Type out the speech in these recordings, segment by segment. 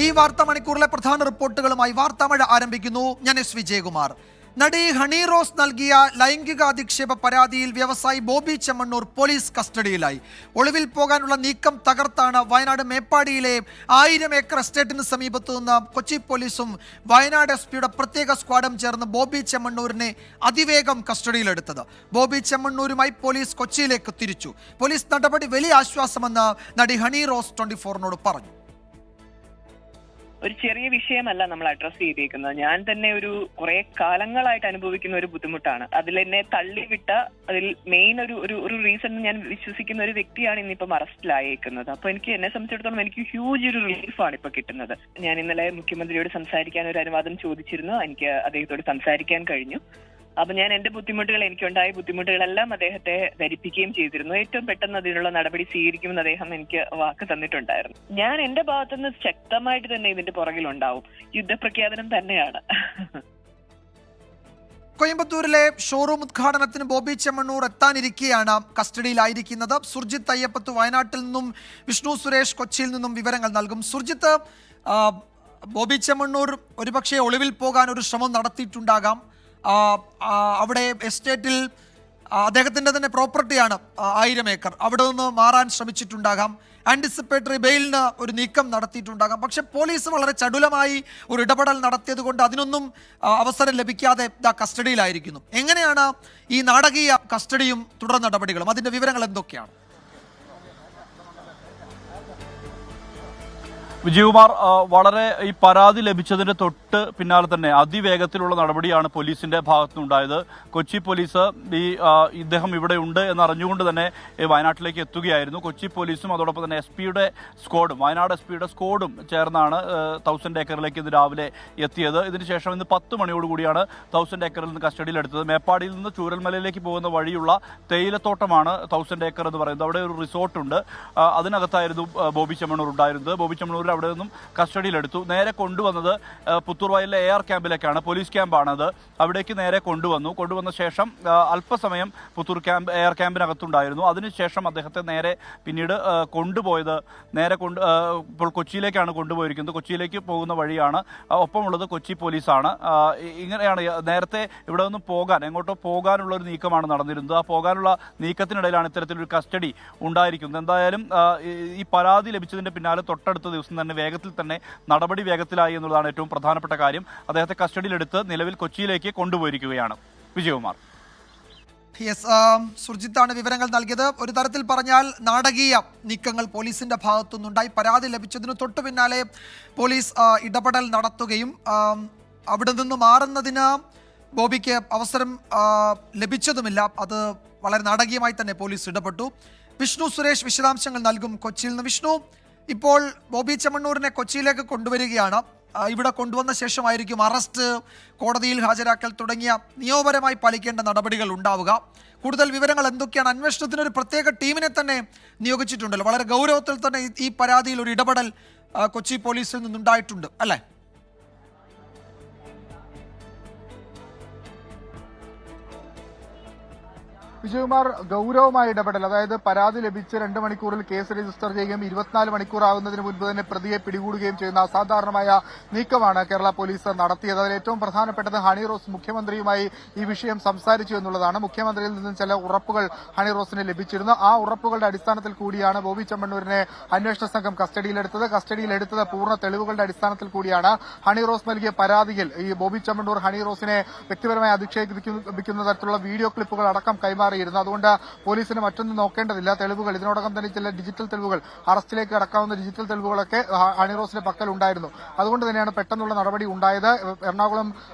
ഈ വാർത്താ മണിക്കൂറിലെ പ്രധാന റിപ്പോർട്ടുകളുമായി വാർത്താമഴ ആരംഭിക്കുന്നു. ഞാൻ എസ് വിജയകുമാർ. നടി ഹണി റോസ് നൽകിയ ലൈംഗികാധിക്ഷേപ പരാതിയിൽ വ്യവസായി ബോബി ചെമ്മണ്ണൂർ പോലീസ് കസ്റ്റഡിയിലായി. ഒളിവിൽ പോകാനുള്ള നീക്കം തകർത്താണ് വയനാട് മേപ്പാടിയിലെ 1000 ഏക്കർ എസ്റ്റേറ്റിന് സമീപത്തു നിന്ന് കൊച്ചി പോലീസും വയനാട് എസ്.പിയുടെ പ്രത്യേക സ്ക്വാഡും ചേർന്ന് ബോബി ചെമ്മണ്ണൂരിനെ അതിവേഗം കസ്റ്റഡിയിലെടുത്തത്. ബോബി ചെമ്മണ്ണൂരുമായി പോലീസ് കൊച്ചിയിലേക്ക് തിരിച്ചു. പോലീസ് നടപടി വലിയ ആശ്വാസമെന്ന് നടി ഹണി റോസ് 24നോട് പറഞ്ഞു. ഒരു ചെറിയ വിഷയമല്ല നമ്മൾ അഡ്രസ് ചെയ്തേക്കുന്നത്. ഞാൻ തന്നെ ഒരു കുറെ കാലങ്ങളായിട്ട് അനുഭവിക്കുന്ന ഒരു ബുദ്ധിമുട്ടാണ്. അതിൽ എന്നെ തള്ളിവിട്ട അതിൽ മെയിൻ ഒരു റീസൺ ഞാൻ വിശ്വസിക്കുന്ന ഒരു വ്യക്തിയാണ് ഇന്നിപ്പം അറസ്റ്റിലായേക്കുന്നത്. അപ്പൊ എന്നെ സംബന്ധിച്ചിടത്തോളം എനിക്ക് ഹ്യൂജ് ഒരു റിലീഫാണ് ഇപ്പൊ കിട്ടുന്നത്. ഞാൻ ഇന്നലെ മുഖ്യമന്ത്രിയോട് സംസാരിക്കാൻ ഒരു അനുവാദം ചോദിച്ചിരുന്നു. എനിക്ക് അദ്ദേഹത്തോട് സംസാരിക്കാൻ കഴിഞ്ഞു. അപ്പൊ ഞാൻ എന്റെ എനിക്കുണ്ടായ ബുദ്ധിമുട്ടുകളെല്ലാം അദ്ദേഹത്തെ ധരിപ്പിക്കുകയും ചെയ്തിരുന്നു. ഏറ്റവും പെട്ടെന്ന് അതിനുള്ള നടപടി സ്വീകരിക്കുമെന്ന് അദ്ദേഹം എനിക്ക് വാക്ക് തന്നിട്ടുണ്ടായിരുന്നു. ഞാൻ എന്റെ ഭാഗത്തുനിന്ന് ശക്തമായിട്ട് തന്നെ ഇതിന്റെ പുറകിലുണ്ടാവും. യുദ്ധപ്രഖ്യാപനം തന്നെയാണ്. കോയമ്പത്തൂരിലെ ഷോറൂം ഉദ്ഘാടനത്തിന് ബോബി ചെമ്മണ്ണൂർ എത്താനിരിക്കെയാണ് കസ്റ്റഡിയിലായിരിക്കുന്നത്. സുർജിത്ത് അയ്യപ്പത്ത് വയനാട്ടിൽ നിന്നും വിഷ്ണു സുരേഷ് കൊച്ചിയിൽ നിന്നും വിവരങ്ങൾ നൽകും. സുർജിത്ത്, ബോബി ചെമ്മണ്ണൂർ ഒരുപക്ഷെ ഒളിവിൽ പോകാൻ ഒരു ശ്രമം നടത്തിയിട്ടുണ്ടാകാം. അവിടെ എസ്റ്റേറ്റിൽ അദ്ദേഹത്തിൻ്റെ തന്നെ പ്രോപ്പർട്ടിയാണ് 1000 ഏക്കർ. അവിടെ നിന്ന് മാറാൻ ശ്രമിച്ചിട്ടുണ്ടാകാം. ആൻറ്റിസിപ്പേറ്ററി ബെയിലിന് ഒരു നീക്കം നടത്തിയിട്ടുണ്ടാകാം. പക്ഷെ പോലീസ് വളരെ ചടുലമായി ഒരു ഇടപെടൽ നടത്തിയത് കൊണ്ട് അതിനൊന്നും അവസരം ലഭിക്കാതെ കസ്റ്റഡിയിലായിരിക്കുന്നു. എങ്ങനെയാണ് ഈ നാടകീയ കസ്റ്റഡിയും തുടർ നടപടികളും? അതിൻ്റെ വിവരങ്ങൾ എന്തൊക്കെയാണ്? വിജയകുമാർ, വളരെ ഈ പരാതി ലഭിച്ചതിന്റെ തൊട്ട് പിന്നാലെ തന്നെ അതിവേഗത്തിലുള്ള നടപടിയാണ് പോലീസിന്റെ ഭാഗത്തുനിന്നുണ്ടായത്. കൊച്ചി പോലീസ് ഇദ്ദേഹം ഇവിടെ ഉണ്ട് എന്നറിഞ്ഞുകൊണ്ട് തന്നെ വയനാട്ടിലേക്ക് എത്തുകയായിരുന്നു. കൊച്ചി പോലീസും അതോടൊപ്പം തന്നെ എസ്.പിയുടെ സ്ക്വാഡും വയനാട് എസ്.പിയുടെ സ്ക്വാഡും ചേർന്നാണ് 1000 ഏക്കറിലേക്ക് ഇന്ന് രാവിലെ എത്തിയത്. ഇതിനുശേഷം ഇന്ന് 10 മണിയോടുകൂടിയാണ് 1000 ഏക്കറിൽ നിന്ന് കസ്റ്റഡിയിലെടുത്തത്. മേപ്പാടിയിൽ നിന്ന് ചൂരൽമലയിലേക്ക് പോകുന്ന വഴിയുള്ള തേയിലത്തോട്ടമാണ് 1000 ഏക്കർ എന്ന് പറയുന്നത്. അവിടെ ഒരു റിസോർട്ടുണ്ട്. അതിനകത്തായിരുന്നു ബോബി ചെമ്മണ്ണൂർ ഉണ്ടായിരുന്നത്. ബോബി ചെമ്മണ്ണൂർ അവിടെ നിന്നും കസ്റ്റഡിയിലെടുത്തു. നേരെ കൊണ്ടുവന്നത് പുത്തൂർ വയലിലെ AR ക്യാമ്പിലേക്കാണ്. പോലീസ് ക്യാമ്പാണത്. അവിടേക്ക് നേരെ കൊണ്ടുവന്ന ശേഷം അല്പസമയം പുത്തൂർ AR ക്യാമ്പിനകത്തുണ്ടായിരുന്നു. അതിനുശേഷം അദ്ദേഹത്തെ നേരെ പിന്നീട് കൊണ്ടുപോയത് ഇപ്പോൾ കൊച്ചിയിലേക്കാണ് കൊണ്ടുപോയിരിക്കുന്നത്. കൊച്ചിയിലേക്ക് പോകുന്ന വഴിയാണ്. ഒപ്പമുള്ളത് കൊച്ചി പോലീസാണ്. ഇങ്ങനെയാണ് നേരത്തെ ഇവിടെ നിന്നും എങ്ങോട്ടോ പോകാനുള്ള ഒരു നീക്കമാണ് നടന്നിരുന്നത്. ആ പോകാനുള്ള നീക്കത്തിനിടയിലാണ് ഇത്തരത്തിലൊരു കസ്റ്റഡി ഉണ്ടായിരിക്കുന്നത്. എന്തായാലും ഈ പരാതി ലഭിച്ചതിന്റെ പിന്നാലെ തൊട്ടടുത്ത ദിവസം തന്നെ വേഗത്തിൽ തന്നെ നടപടി വേഗത്തിലായി എന്നുള്ളതാണ് ഏറ്റവും പ്രധാനപ്പെട്ട കാര്യം. അദ്ദേഹത്തെ കസ്റ്റഡിയിലെടുത്ത് നിലവിൽ കൊച്ചിയിലേക്ക് കൊണ്ടുപോയിരിക്കുകയാണ്. വിജയകുമാർ. സുർജിത്താണ് വിവരങ്ങൾ നൽകിയത്. ഒരു തരത്തിൽ പറഞ്ഞാൽ നാടകീയ നീക്കങ്ങൾ പോലീസിന്റെ ഭാഗത്തുനിന്നുണ്ടായി. പരാതി ലഭിച്ചതിന് തൊട്ടു പിന്നാലെ പോലീസ് ഇടപെടൽ നടത്തുകയും അവിടെ നിന്ന് മാറുന്നതിന് ബോബിക്ക് അവസരം ലഭിച്ചതുമില്ല. അത് വളരെ നാടകീയമായി തന്നെ പോലീസ് ഇടപെട്ടു. വിഷ്ണു സുരേഷ് വിശദാംശങ്ങൾ നൽകും കൊച്ചിയിൽ നിന്ന്. വിഷ്ണു, ഇപ്പോൾ ബോബി ചെമ്മണ്ണൂരിനെ കൊച്ചിയിലേക്ക് കൊണ്ടുവരികയാണ്. ഇവിടെ കൊണ്ടുവന്ന ശേഷമായിരിക്കും അറസ്റ്റ്, കോടതിയിൽ ഹാജരാക്കൽ തുടങ്ങിയ നിയമപരമായി പാലിക്കേണ്ട നടപടികൾ ഉണ്ടാവുക. കൂടുതൽ വിവരങ്ങൾ എന്തൊക്കെയാണ്? അന്വേഷണത്തിന് ഒരു പ്രത്യേക ടീമിനെ തന്നെ നിയോഗിച്ചിട്ടുണ്ടല്ലോ. വളരെ ഗൗരവത്തിൽ തന്നെ ഈ പരാതിയിൽ ഒരു ഇടപെടൽ കൊച്ചി പോലീസിൽ നിന്നുണ്ടായിട്ടുണ്ട് അല്ലേ? വിജയകുമാർ, ഗൗരവമായ ഇടപെടൽ. അതായത് പരാതി ലഭിച്ച് 2 മണിക്കൂറിൽ കേസ് രജിസ്റ്റർ ചെയ്യുകയും 24 മണിക്കൂർ ആകുന്നതിന് മുൻപ് തന്നെ പ്രതിയെ പിടികൂടുകയും ചെയ്യുന്ന അസാധാരണമായ നീക്കമാണ് കേരള പോലീസ് നടത്തിയത്. അതിൽ ഏറ്റവും പ്രധാനപ്പെട്ടത് ഹണി റോസ് മുഖ്യമന്ത്രിയുമായി ഈ വിഷയം സംസാരിച്ചു എന്നുള്ളതാണ്. മുഖ്യമന്ത്രിയിൽ നിന്നും ചില ഉറപ്പുകൾ ഹണി റോസിന് ലഭിച്ചിരുന്നു. ആ ഉറപ്പുകളുടെ അടിസ്ഥാനത്തിൽ കൂടിയാണ് ബോബി ചെമ്മണ്ണൂരിനെ അന്വേഷണ സംഘം കസ്റ്റഡിയിലെടുത്തത് പൂർണ്ണ തെളിവുകളുടെ അടിസ്ഥാനത്തിൽ കൂടിയാണ്. ഹണി റോസ് നൽകിയ പരാതിയിൽ ഈ ബോബി ചെമ്മണ്ണൂർ ഹണി റോസിനെ വ്യക്തിപരമായി അധിക്ഷേപിക്കുന്ന തരത്തിലുള്ള വീഡിയോ ക്ലിപ്പുകൾ അടക്കം കൈമാറി. അതുകൊണ്ട് പോലീസിന് മറ്റൊന്നും നോക്കേണ്ടതില്ല. തെളിവുകൾ ഇതിനോടകം തന്നെ ചില ഡിജിറ്റൽ തെളിവുകൾ, അറസ്റ്റിലേക്ക് അടക്കാവുന്ന ഡിജിറ്റൽ തെളിവുകളൊക്കെ ഹണി റോസിന്റെ പക്കൽ ഉണ്ടായിരുന്നു. അതുകൊണ്ട് തന്നെയാണ് പെട്ടെന്നുള്ള നടപടി ഉണ്ടായത്. എറണാകുളം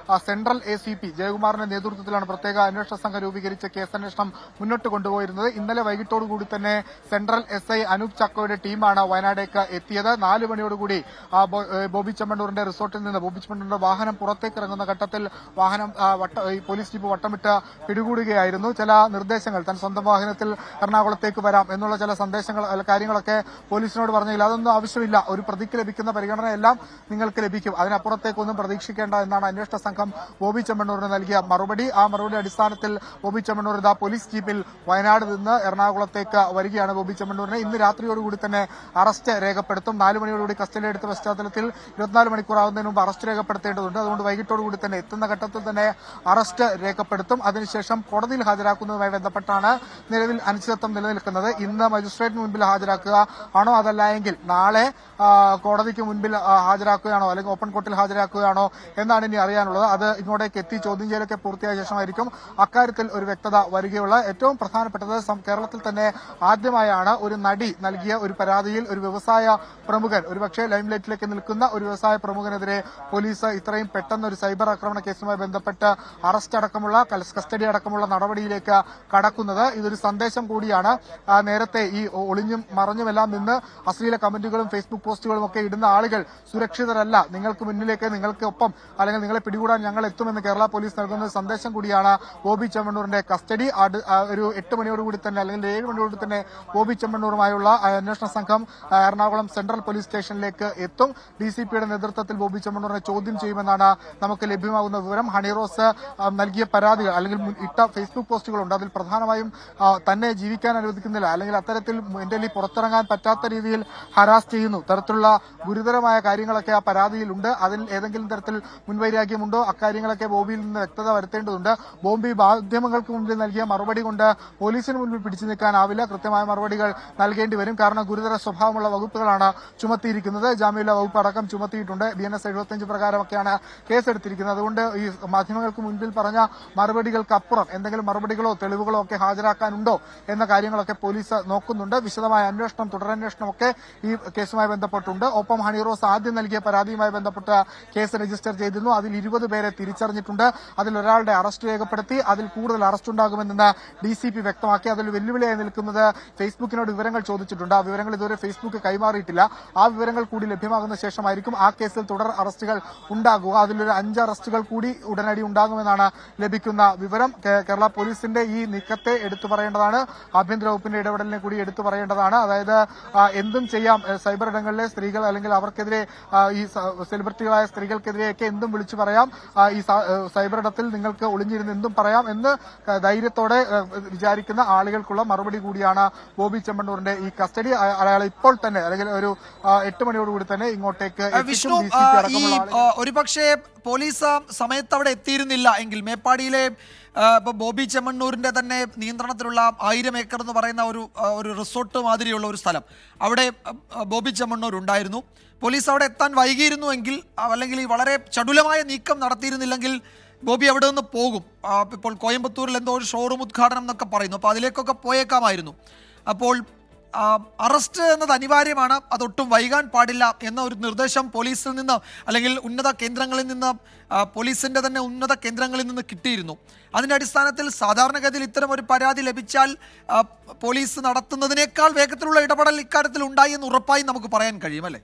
സെൻട്രൽ ACP ജയകുമാറിന്റെ നേതൃത്വത്തിലാണ് പ്രത്യേക അന്വേഷണ സംഘം രൂപീകരിച്ച കേസന്വേഷണം മുന്നോട്ട് കൊണ്ടുപോയിരുന്നത്. ഇന്നലെ വൈകിട്ടോടുകൂടി തന്നെ സെൻട്രൽ SI അനൂപ് ചക്കോയുടെ ടീമാണ് വയനാടേക്ക് എത്തിയത്. 4 മണിയോടുകൂടി ബോബി ചെമ്മണ്ണൂരിന്റെ റിസോർട്ടിൽ നിന്ന് ബോബി ചെമ്മണ്ണൂരിന്റെ വാഹനം പുറത്തേക്ക് ഇറങ്ങുന്ന ഘട്ടത്തിൽ വാഹനം പോലീസ് ജീപ്പ് വട്ടമിട്ട് പിടികൂടുകയായിരുന്നു. ചില നിർദ്ദേശങ്ങൾ, താൻ സ്വന്തം വാഹനത്തിൽ എറണാകുളത്തേക്ക് വരാം എന്നുള്ള ചില സന്ദേശങ്ങൾ കാര്യങ്ങളൊക്കെ പോലീസിനോട് പറഞ്ഞില്ല. അതൊന്നും ആവശ്യമില്ല, ഒരു പ്രതിക്ക് ലഭിക്കുന്ന പരിഗണനയെല്ലാം നിങ്ങൾക്ക് ലഭിക്കും, അതിനപ്പുറത്തേക്കൊന്നും പ്രതീക്ഷിക്കേണ്ട എന്നാണ് അന്വേഷണ സംഘം ബോബി ചെമ്മണ്ണൂരിന് നൽകിയ മറുപടി. ആ മറുപടി അടിസ്ഥാനത്തിൽ ബോബി ചെമ്മണ്ണൂർ ഇതാ പോലീസ് ജീപ്പിൽ വയനാട് നിന്ന് എറണാകുളത്തേക്ക് വരികയാണ്. ബോബി ചെമ്മണ്ണൂരിനെ ഇന്ന് രാത്രിയോടുകൂടി തന്നെ അറസ്റ്റ് രേഖപ്പെടുത്തും. 4 മണിയോടുകൂടി കസ്റ്റഡിയിലെടുത്ത പശ്ചാത്തലത്തിൽ 24 മണിക്കൂറാവുന്നതിന് മുമ്പ് അറസ്റ്റ് രേഖപ്പെടുത്തേണ്ടതുണ്ട്. അതുകൊണ്ട് വൈകിട്ടോടുകൂടി തന്നെ എത്തുന്ന ഘട്ടത്തിൽ തന്നെ അറസ്റ്റ് രേഖപ്പെടുത്തും. അതിനുശേഷം കോടതിയിൽ ഹാജരാക്കുന്നതുമായി ബന്ധപ്പെട്ടാണ് നിലവിൽ അനിശ്ചിതത്വം നിലനിൽക്കുന്നത്. ഇന്ന് മജിസ്ട്രേറ്റിന് മുൻപിൽ ഹാജരാക്കുക ആണോ, അതല്ല എങ്കിൽ നാളെ കോടതിക്ക് മുൻപിൽ ഹാജരാക്കുകയാണോ അല്ലെങ്കിൽ ഓപ്പൺ കോർട്ടിൽ ഹാജരാക്കുകയാണോ എന്നാണ് ഇനി അറിയാനുള്ളത്. അത് ഇങ്ങോട്ടേക്ക് എത്തി ചോദ്യം ചെയ്യലൊക്കെ പൂർത്തിയായ ശേഷമായിരിക്കും അക്കാര്യത്തിൽ ഒരു വ്യക്തത വരികയുള്ള. ഏറ്റവും പ്രധാനപ്പെട്ടത് കേരളത്തിൽ തന്നെ ആദ്യമായാണ് ഒരു നടി നൽകിയ ഒരു പരാതിയിൽ ഒരു വ്യവസായ പ്രമുഖൻ, ഒരുപക്ഷെ ലൈംലൈറ്റിലേക്ക് നിൽക്കുന്ന ഒരു വ്യവസായ പ്രമുഖനെതിരെ പോലീസ് ഇത്രയും പെട്ടെന്ന് ഒരു സൈബർ ആക്രമണ കേസുമായി ബന്ധപ്പെട്ട് അറസ്റ്റ് അടക്കമുള്ള കസ്റ്റഡി അടക്കമുള്ള നടപടിയിലേക്ക് കടക്കുന്നത്. ഇതൊരു സന്ദേശം കൂടിയാണ്. നേരത്തെ ഈ ഒളിഞ്ഞും മറഞ്ഞുമെല്ലാം നിന്ന് അശ്ലീല കമന്റുകളും ഫേസ്ബുക്ക് പോസ്റ്റുകളും ഒക്കെ ഇടുന്ന ആളുകൾ സുരക്ഷിതരല്ല, നിങ്ങൾക്ക് മുന്നിലേക്ക്, നിങ്ങൾക്ക് ഒപ്പം അല്ലെങ്കിൽ നിങ്ങളെ പിടികൂടാൻ ഞങ്ങൾ എത്തുമെന്ന് കേരള പോലീസ് നൽകുന്ന സന്ദേശം കൂടിയാണ് ബോബി ചെമ്മണ്ണൂരിന്റെ കസ്റ്റഡി. ഒരു 8 മണിയോടുകൂടി തന്നെ അല്ലെങ്കിൽ 7 മണിയോടുകൂടി തന്നെ ബോബി ചെമ്മണ്ണൂറുമായുള്ള അന്വേഷണ സംഘം എറണാകുളം സെൻട്രൽ പോലീസ് സ്റ്റേഷനിലേക്ക് എത്തും. ഡിസിപിയുടെ നേതൃത്വത്തിൽ ബോബി ചെമ്മണ്ണൂരിനെ ചോദ്യം ചെയ്യുമെന്നാണ് നമുക്ക് ലഭ്യമാകുന്ന വിവരം. ഹണിറോസ് നൽകിയ പരാതികൾ അല്ലെങ്കിൽ ഇട്ട ഫേസ്ബുക്ക് പോസ്റ്റുകളുണ്ട്. അതിൽ പ്രധാനമായും തന്നെ ജീവിക്കാൻ അനുവദിക്കുന്നില്ല, അല്ലെങ്കിൽ അത്തരത്തിൽ മെന്റലി പുറത്തിറങ്ങാൻ പറ്റാത്ത രീതിയിൽ ഹരാസ് ചെയ്യുന്നു, തരത്തിലുള്ള ഗുരുതരമായ കാര്യങ്ങളൊക്കെ ആ പരാതിയിലുണ്ട്. അതിൽ ഏതെങ്കിലും തരത്തിൽ മുൻവൈരാഗ്യമുണ്ടോ, അക്കാര്യങ്ങളൊക്കെ ബോബിയിൽ നിന്ന് വ്യക്തത വരുത്തേണ്ടതുണ്ട്. ബോബി മാധ്യമങ്ങൾക്ക് മുമ്പിൽ നൽകിയ മറുപടി കൊണ്ട് പോലീസിന് മുൻപിൽ പിടിച്ചു നിൽക്കാനാവില്ല, കൃത്യമായ മറുപടികൾ നൽകേണ്ടി വരും. കാരണം ഗുരുതര സ്വഭാവമുള്ള വകുപ്പുകളാണ് ചുമത്തിയിരിക്കുന്നത്. ജാമ്യമില്ലാ വകുപ്പ് അടക്കം ചുമത്തിയിട്ടുണ്ട്. BNS 75 പ്രകാരമൊക്കെയാണ് കേസെടുത്തിരിക്കുന്നത്. അതുകൊണ്ട് ഈ മാധ്യമങ്ങൾക്ക് മുൻപിൽ പറഞ്ഞ മറുപടികൾക്കപ്പുറം എന്തെങ്കിലും മറുപടികളോ തെളിവുകളോ ഒക്കെ ഹാജരാക്കാനുണ്ടോ എന്ന കാര്യങ്ങളൊക്കെ പോലീസ് നോക്കുന്നുണ്ട്. വിശദമായ അന്വേഷണം, തുടരന്വേഷണമൊക്കെ ഈ കേസുമായി ബന്ധപ്പെട്ടുണ്ട്. ഒപ്പം ഹണിറോസ് ആദ്യം നൽകിയ പരാതിയുമായി ബന്ധപ്പെട്ട് കേസ് രജിസ്റ്റർ ചെയ്തിരുന്നു. അതിൽ 20 പേരെ തിരിച്ചറിഞ്ഞിട്ടുണ്ട്. അതിൽ ഒരാളുടെ അറസ്റ്റ് രേഖപ്പെടുത്തി. അതിൽ കൂടുതൽ അറസ്റ്റ് ഉണ്ടാകുമെന്ന് DCP വ്യക്തമാക്കി. അതിൽ വെല്ലുവിളിയായി നിൽക്കുന്നത് ഫേസ്ബുക്കിനോട് വിവരങ്ങൾ ചോദിച്ചിട്ടുണ്ട്. ആ വിവരങ്ങൾ ഇതുവരെ ഫേസ്ബുക്ക് കൈമാറിയിട്ടില്ല. ആ വിവരങ്ങൾ കൂടി ലഭ്യമാകുന്ന ശേഷമായിരിക്കും ആ കേസിൽ തുടർ അറസ്റ്റുകൾ ഉണ്ടാകുക. അതിലൊരു 5 അറസ്റ്റുകൾ കൂടി ഉടനടി ഉണ്ടാകുമെന്നാണ് ലഭിക്കുന്ന വിവരം. കേരള പോലീസിന്റെ ഈ നീക്കത്തെ എടുത്തു പറയേണ്ടതാണ്. ആഭ്യന്തര വകുപ്പിന്റെ ഇടപെടലിനെ കൂടി എടുത്തു പറയേണ്ടതാണ്. അതായത് എന്തും ചെയ്യാം, സൈബർ ഇടങ്ങളിലെ സ്ത്രീകൾ അല്ലെങ്കിൽ അവർക്കെതിരെ ഈ സെലിബ്രിറ്റികളായ സ്ത്രീകൾക്കെതിരെയൊക്കെ എന്തും വിളിച്ചു പറയാം, ഈ സൈബർ ഇടത്തിൽ നിങ്ങൾക്ക് ഒളിഞ്ഞിരുന്ന് എന്തും പറയാം എന്ന് ധൈര്യത്തോടെ വിചാരിക്കുന്ന ആളുകൾക്കുള്ള മറുപടി കൂടിയാണ് ബോബി ചെമ്മണ്ണൂരിന്റെ ഈ കസ്റ്റഡി. അയാൾ ഇപ്പോൾ തന്നെ അല്ലെങ്കിൽ ഒരു 8 മണിയോടുകൂടി തന്നെ ഇങ്ങോട്ടേക്ക് വിഷ്ണു, ഒരുപക്ഷെ പോലീസ് സമയത്ത് അവിടെ എത്തിയിരുന്നില്ല എങ്കിൽ മേപ്പാടിയിലെ ഇപ്പൊ ബോബി ചെമ്മണ്ണൂരിന്റെ തന്നെ നിയന്ത്രണത്തിലുള്ള 1000 ഏക്കർ എന്ന് പറയുന്ന ഒരു റിസോർട്ട് മാതിരിയുള്ള ഒരു സ്ഥലം, അവിടെ ബോബി ചെമ്മണ്ണൂർ ഉണ്ടായിരുന്നു. പോലീസ് അവിടെ എത്താൻ വൈകിയിരുന്നുവെങ്കിൽ അല്ലെങ്കിൽ ഈ വളരെ ചടുലമായ നീക്കം നടത്തിയിരുന്നില്ലെങ്കിൽ ബോബി അവിടെ നിന്ന് പോകും. ഇപ്പോൾ കോയമ്പത്തൂരിൽ എന്തോ ഒരു ഷോറൂം ഉദ്ഘാടനം എന്നൊക്കെ പറയുന്നു, അപ്പോൾ അതിലേക്കൊക്കെ പോയേക്കാമായിരുന്നു. അപ്പോൾ അറസ്റ്റ് എന്നത് അനിവാര്യമാണ്, അതൊട്ടും വൈകാൻ പാടില്ല എന്ന ഒരു നിർദ്ദേശം പോലീസിൽ നിന്ന് അല്ലെങ്കിൽ ഉന്നത കേന്ദ്രങ്ങളിൽ നിന്ന്, പോലീസിന്റെ തന്നെ ഉന്നത കേന്ദ്രങ്ങളിൽ നിന്ന് കിട്ടിയിരുന്നു. അതിന്റെ അടിസ്ഥാനത്തിൽ സാധാരണഗതിയിൽ ഇത്തരം ഒരു പരാതി ലഭിച്ചാൽ പോലീസ് നടത്തുന്നതിനേക്കാൾ വേഗത്തിലുള്ള ഇടപെടൽ ഇക്കാര്യത്തിൽ ഉണ്ടായി എന്ന് ഉറപ്പായി നമുക്ക് പറയാൻ കഴിയും, അല്ലേ?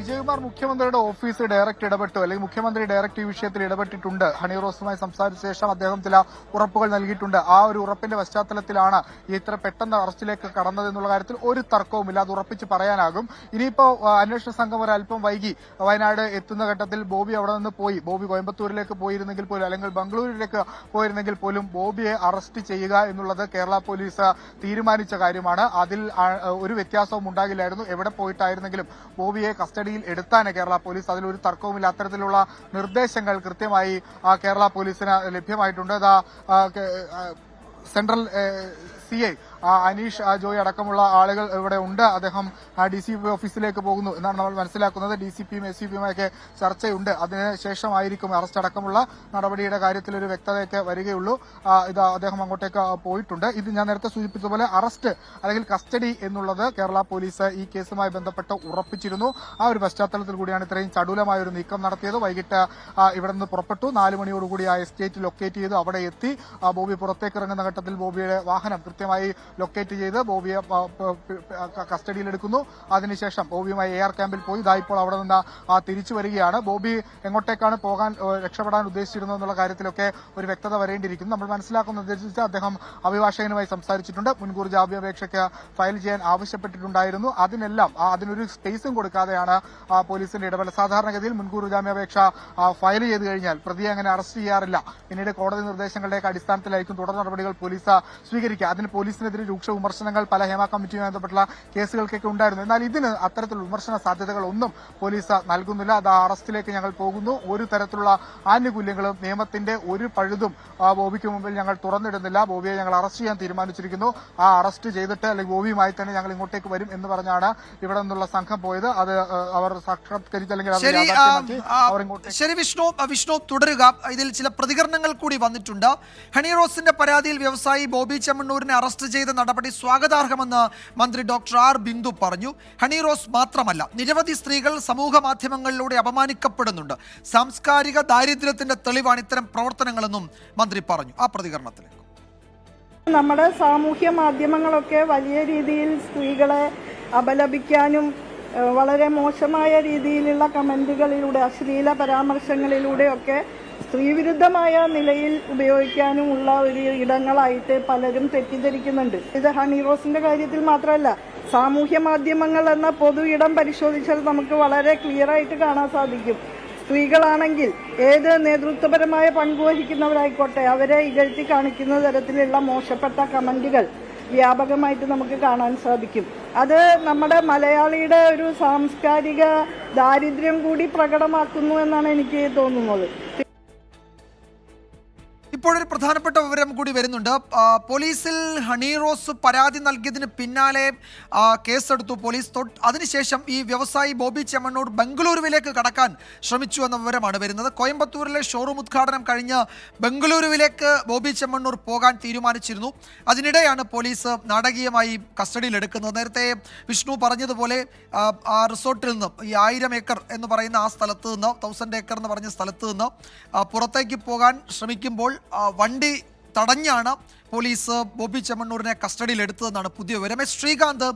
വിജയകുമാർ മുഖ്യമന്ത്രിയുടെ ഓഫീസ് ഡയറക്റ്റ് ഇടപെട്ടു, അല്ലെങ്കിൽ മുഖ്യമന്ത്രി ഡയറക്റ്റ് ഈ വിഷയത്തിൽ ഇടപെട്ടിട്ടുണ്ട്. ഹണിറോസുമായി സംസാരിച്ച ശേഷം അദ്ദേഹം ചില ഉറപ്പുകൾ നൽകിയിട്ടുണ്ട്. ആ ഒരു ഉറപ്പിന്റെ പശ്ചാത്തലത്തിലാണ് ഇത്ര പെട്ടെന്ന് അറസ്റ്റിലേക്ക് കടന്നത് എന്നുള്ള കാര്യത്തിൽ ഒരു തർക്കവുമില്ല, അത് ഉറപ്പിച്ച് പറയാനാകും. ഇനിയിപ്പോ അന്വേഷണ സംഘം ഒരല്പം വൈകി വയനാട് എത്തുന്ന ഘട്ടത്തിൽ ബോബി അവിടെ നിന്ന് പോയി, ബോബി കോയമ്പത്തൂരിലേക്ക് പോയിരുന്നെങ്കിൽ പോലും അല്ലെങ്കിൽ ബംഗളൂരുവിലേക്ക് പോയിരുന്നെങ്കിൽ പോലും ബോബിയെ അറസ്റ്റ് ചെയ്യുക എന്നുള്ളത് കേരള പോലീസ് തീരുമാനിച്ച കാര്യമാണ്. അതിൽ ഒരു വ്യത്യാസവും ഉണ്ടാകില്ലായിരുന്നു. എവിടെ പോയിട്ടായിരുന്നെങ്കിലും ബോബിയെ കസ്റ്റഡിയിൽ എടുത്താന് കേരള പോലീസ്, അതിലൊരു തർക്കവുമില്ല. അത്തരത്തിലുള്ള നിർദ്ദേശങ്ങൾ കൃത്യമായി കേരള പോലീസിന് ലഭ്യമായിട്ടുണ്ട്. സെൻട്രൽ CI അനീഷ് ജോയ് അടക്കമുള്ള ആളുകൾ ഇവിടെ ഉണ്ട്. അദ്ദേഹം DCP ഓഫീസിലേക്ക് പോകുന്നു എന്നാണ് നമ്മൾ മനസ്സിലാക്കുന്നത്. DCPയും SCPയുമൊക്കെ ചർച്ചയുണ്ട്. അതിനുശേഷമായിരിക്കും അറസ്റ്റ് അടക്കമുള്ള നടപടിയുടെ കാര്യത്തിൽ ഒരു വ്യക്തതയൊക്കെ വരികയുള്ളൂ. ഇത് അദ്ദേഹം അങ്ങോട്ടേക്ക് പോയിട്ടുണ്ട്. ഇത് ഞാൻ നേരത്തെ സൂചിപ്പിച്ചതുപോലെ അറസ്റ്റ് അല്ലെങ്കിൽ കസ്റ്റഡി എന്നുള്ളത് കേരള പോലീസ് ഈ കേസുമായി ബന്ധപ്പെട്ട് ഉറപ്പിച്ചിരുന്നു. ആ ഒരു പശ്ചാത്തലത്തിൽ കൂടിയാണ് ഇത്രയും ചടുലമായ ഒരു നീക്കം നടത്തിയത്. വൈകിട്ട് ഇവിടെ നിന്ന് പുറപ്പെട്ടു. 4 മണിയോടുകൂടി ആ എസ്റ്റേറ്റ് ലൊക്കേറ്റ് ചെയ്തു അവിടെ എത്തി. ബോബി പുറത്തേക്ക് ഇറങ്ങുന്ന ഘട്ടത്തിൽ ബോബിയുടെ വാഹനം കൃത്യമായി ലൊക്കേറ്റ് ചെയ്ത് ബോബിയെ കസ്റ്റഡിയിലെടുക്കുന്നു. അതിനുശേഷം ബോബിയുമായി AR ക്യാമ്പിൽ പോയി ഇതാ ഇപ്പോൾ അവിടെ നിന്ന് തിരിച്ചു വരികയാണ്. ബോബി എങ്ങോട്ടേക്കാണ് പോകാൻ രക്ഷപ്പെടാൻ ഉദ്ദേശിച്ചിരുന്നത് എന്നുള്ള കാര്യത്തിലൊക്കെ ഒരു വ്യക്തത വരേണ്ടിയിരിക്കുന്നു. നമ്മൾ മനസ്സിലാക്കുന്നതനുസരിച്ച് അദ്ദേഹം അഭിഭാഷകനുമായി സംസാരിച്ചിട്ടുണ്ട്. മുൻകൂർ ജാമ്യാപേക്ഷയ്ക്ക് ഫയൽ ചെയ്യാൻ ആവശ്യപ്പെട്ടിട്ടുണ്ടായിരുന്നു. അതിനൊരു സ്പേസും കൊടുക്കാതെയാണ് പോലീസിന്റെ ഇടപെടൽ. സാധാരണഗതിയിൽ മുൻകൂർ ജാമ്യാപേക്ഷ ഫയൽ ചെയ്ത് കഴിഞ്ഞാൽ പ്രതിയെ അങ്ങനെ അറസ്റ്റ് ചെയ്യാറില്ല. പിന്നീട് കോടതി നിർദ്ദേശങ്ങളുടെയൊക്കെ അടിസ്ഥാനത്തിലായിരിക്കും തുടർ നടപടികൾ പോലീസ് സ്വീകരിക്കുക. അതിന് പോലീസിനെതിരെ രൂക്ഷ വിമർശനങ്ങൾ പല ഹേമ കമ്മിറ്റിയുമായി ബന്ധപ്പെട്ടുള്ള കേസുകൾക്കൊക്കെ ഉണ്ടായിരുന്നു. എന്നാൽ ഇതിന് അത്തരത്തിലുള്ള വിമർശന സാധ്യതകളൊന്നും പോലീസ് നൽകുന്നില്ല. അത് അറസ്റ്റിലേക്ക് ഞങ്ങൾ പോകുന്നു, ഒരു തരത്തിലുള്ള ആനുകൂല്യങ്ങളും നിയമത്തിന്റെ ഒരു പഴുതും ബോബിക്ക് മുമ്പിൽ ഞങ്ങൾ തുറന്നിടുന്നില്ല, ബോബിയെ ഞങ്ങൾ അറസ്റ്റ് ചെയ്യാൻ തീരുമാനിച്ചിരിക്കുന്നു, ആ അറസ്റ്റ് ചെയ്തിട്ട് അല്ലെങ്കിൽ ബോബിയുമായി തന്നെ ഞങ്ങൾ ഇങ്ങോട്ടേക്ക് വരും എന്ന് പറഞ്ഞാണ് ഇവിടെ നിന്നുള്ള സംഘം പോയത്. അത് അവർ സാക്ഷാത്കരിച്ച് അല്ലെങ്കിൽ ശരി വിഷ്ണു തുടരുക. ഇതിൽ ചില പ്രതികരണങ്ങൾ കൂടി വന്നിട്ടുണ്ട്. ഹണി റോസിന്റെ പരാതിയിൽ വ്യവസായി ബോബി ചെമ്മണ്ണൂരിനെ അറസ്റ്റ് ചെയ്ത നടപടി സ്വാഗതാർഹമെന്ന് മന്ത്രി ഡോക്ടർ ആർ ബിന്ദു പറഞ്ഞു. ഹണി റോസ് മാത്രമല്ല, നിരവധി സ്ത്രീകൾ സമൂഹ മാധ്യമങ്ങളിലൂടെ അപമാനിക്കപ്പെടുന്നുണ്ട്. സാംസ്കാരിക ദാരിദ്ര്യത്തിന്റെ തെളിവാണ് ഇത്തരം പ്രവർത്തനങ്ങളെന്നും മന്ത്രി പറഞ്ഞു. ആ പ്രതികരണത്തിലേക്ക് നമ്മുടെ സാമൂഹ്യ മാധ്യമങ്ങളൊക്കെ വലിയ രീതിയിൽ സ്ത്രീകളെ അപലപിക്കാനും വളരെ മോശമായ രീതിയിലുള്ള കമന്റുകളിലൂടെ അശ്ലീല പരാമർശങ്ങളിലൂടെയൊക്കെ സ്ത്രീവിരുദ്ധമായ നിലയിൽ ഉപയോഗിക്കാനുമുള്ള ഒരു ഇടങ്ങളായിട്ട് പലരും തെറ്റിദ്ധരിക്കുന്നുണ്ട്. ഇത് ഹണി റോസിന്റെ കാര്യത്തിൽ മാത്രമല്ല, സാമൂഹ്യ മാധ്യമങ്ങൾ എന്ന പൊതു ഇടം പരിശോധിച്ചാൽ നമുക്ക് വളരെ ക്ലിയർ ആയിട്ട് കാണാൻ സാധിക്കും. സ്ത്രീകളാണെങ്കിൽ ഏത് നേതൃത്വപരമായ പങ്കുവഹിക്കുന്നവരായിക്കോട്ടെ, അവരെ ഇകഴ്ത്തി കാണിക്കുന്ന തരത്തിലുള്ള മോശപ്പെട്ട കമന്റുകൾ വ്യാപകമായിട്ട് നമുക്ക് കാണാൻ സാധിക്കും. അത് നമ്മുടെ മലയാളിയുടെ ഒരു സാംസ്കാരിക ദാരിദ്ര്യം കൂടി പ്രകടമാക്കുന്നു എന്നാണ് എനിക്ക് തോന്നുന്നത്. ഇപ്പോഴൊരു പ്രധാനപ്പെട്ട വിവരം കൂടി വരുന്നുണ്ട്. പോലീസിൽ ഹണി റോസ് പരാതി നൽകിയതിന് പിന്നാലെ കേസെടുത്തു പോലീസ്. അതിനുശേഷം ഈ വ്യവസായി ബോബി ചെമ്മണ്ണൂർ ബംഗളൂരുവിലേക്ക് കടക്കാൻ ശ്രമിച്ചു എന്ന വിവരമാണ് വരുന്നത്. കോയമ്പത്തൂരിലെ ഷോറൂം ഉദ്ഘാടനം കഴിഞ്ഞ് ബംഗളൂരുവിലേക്ക് ബോബി ചെമ്മണ്ണൂർ പോകാൻ തീരുമാനിച്ചിരുന്നു. അതിനിടെയാണ് പോലീസ് നാടകീയമായി കസ്റ്റഡിയിലെടുക്കുന്നത്. നേരത്തെ വിഷ്ണു പറഞ്ഞതുപോലെ ആ റിസോർട്ടിൽ നിന്ന് ഈ 1000 ഏക്കർ എന്ന് പറയുന്ന ആ സ്ഥലത്ത് നിന്ന് 1000 ഏക്കർ എന്ന് പറഞ്ഞ സ്ഥലത്ത് നിന്ന് പുറത്തേക്ക് പോകാൻ ശ്രമിക്കുമ്പോൾ വണ്ടി തടഞ്ഞാണ് പോലീസ് ബോബി ചെമ്മണ്ണൂരിനെ കസ്റ്റഡിയിലെടുത്തതെന്നാണ് പുതിയ വിവരം. ശ്രീകാന്ത്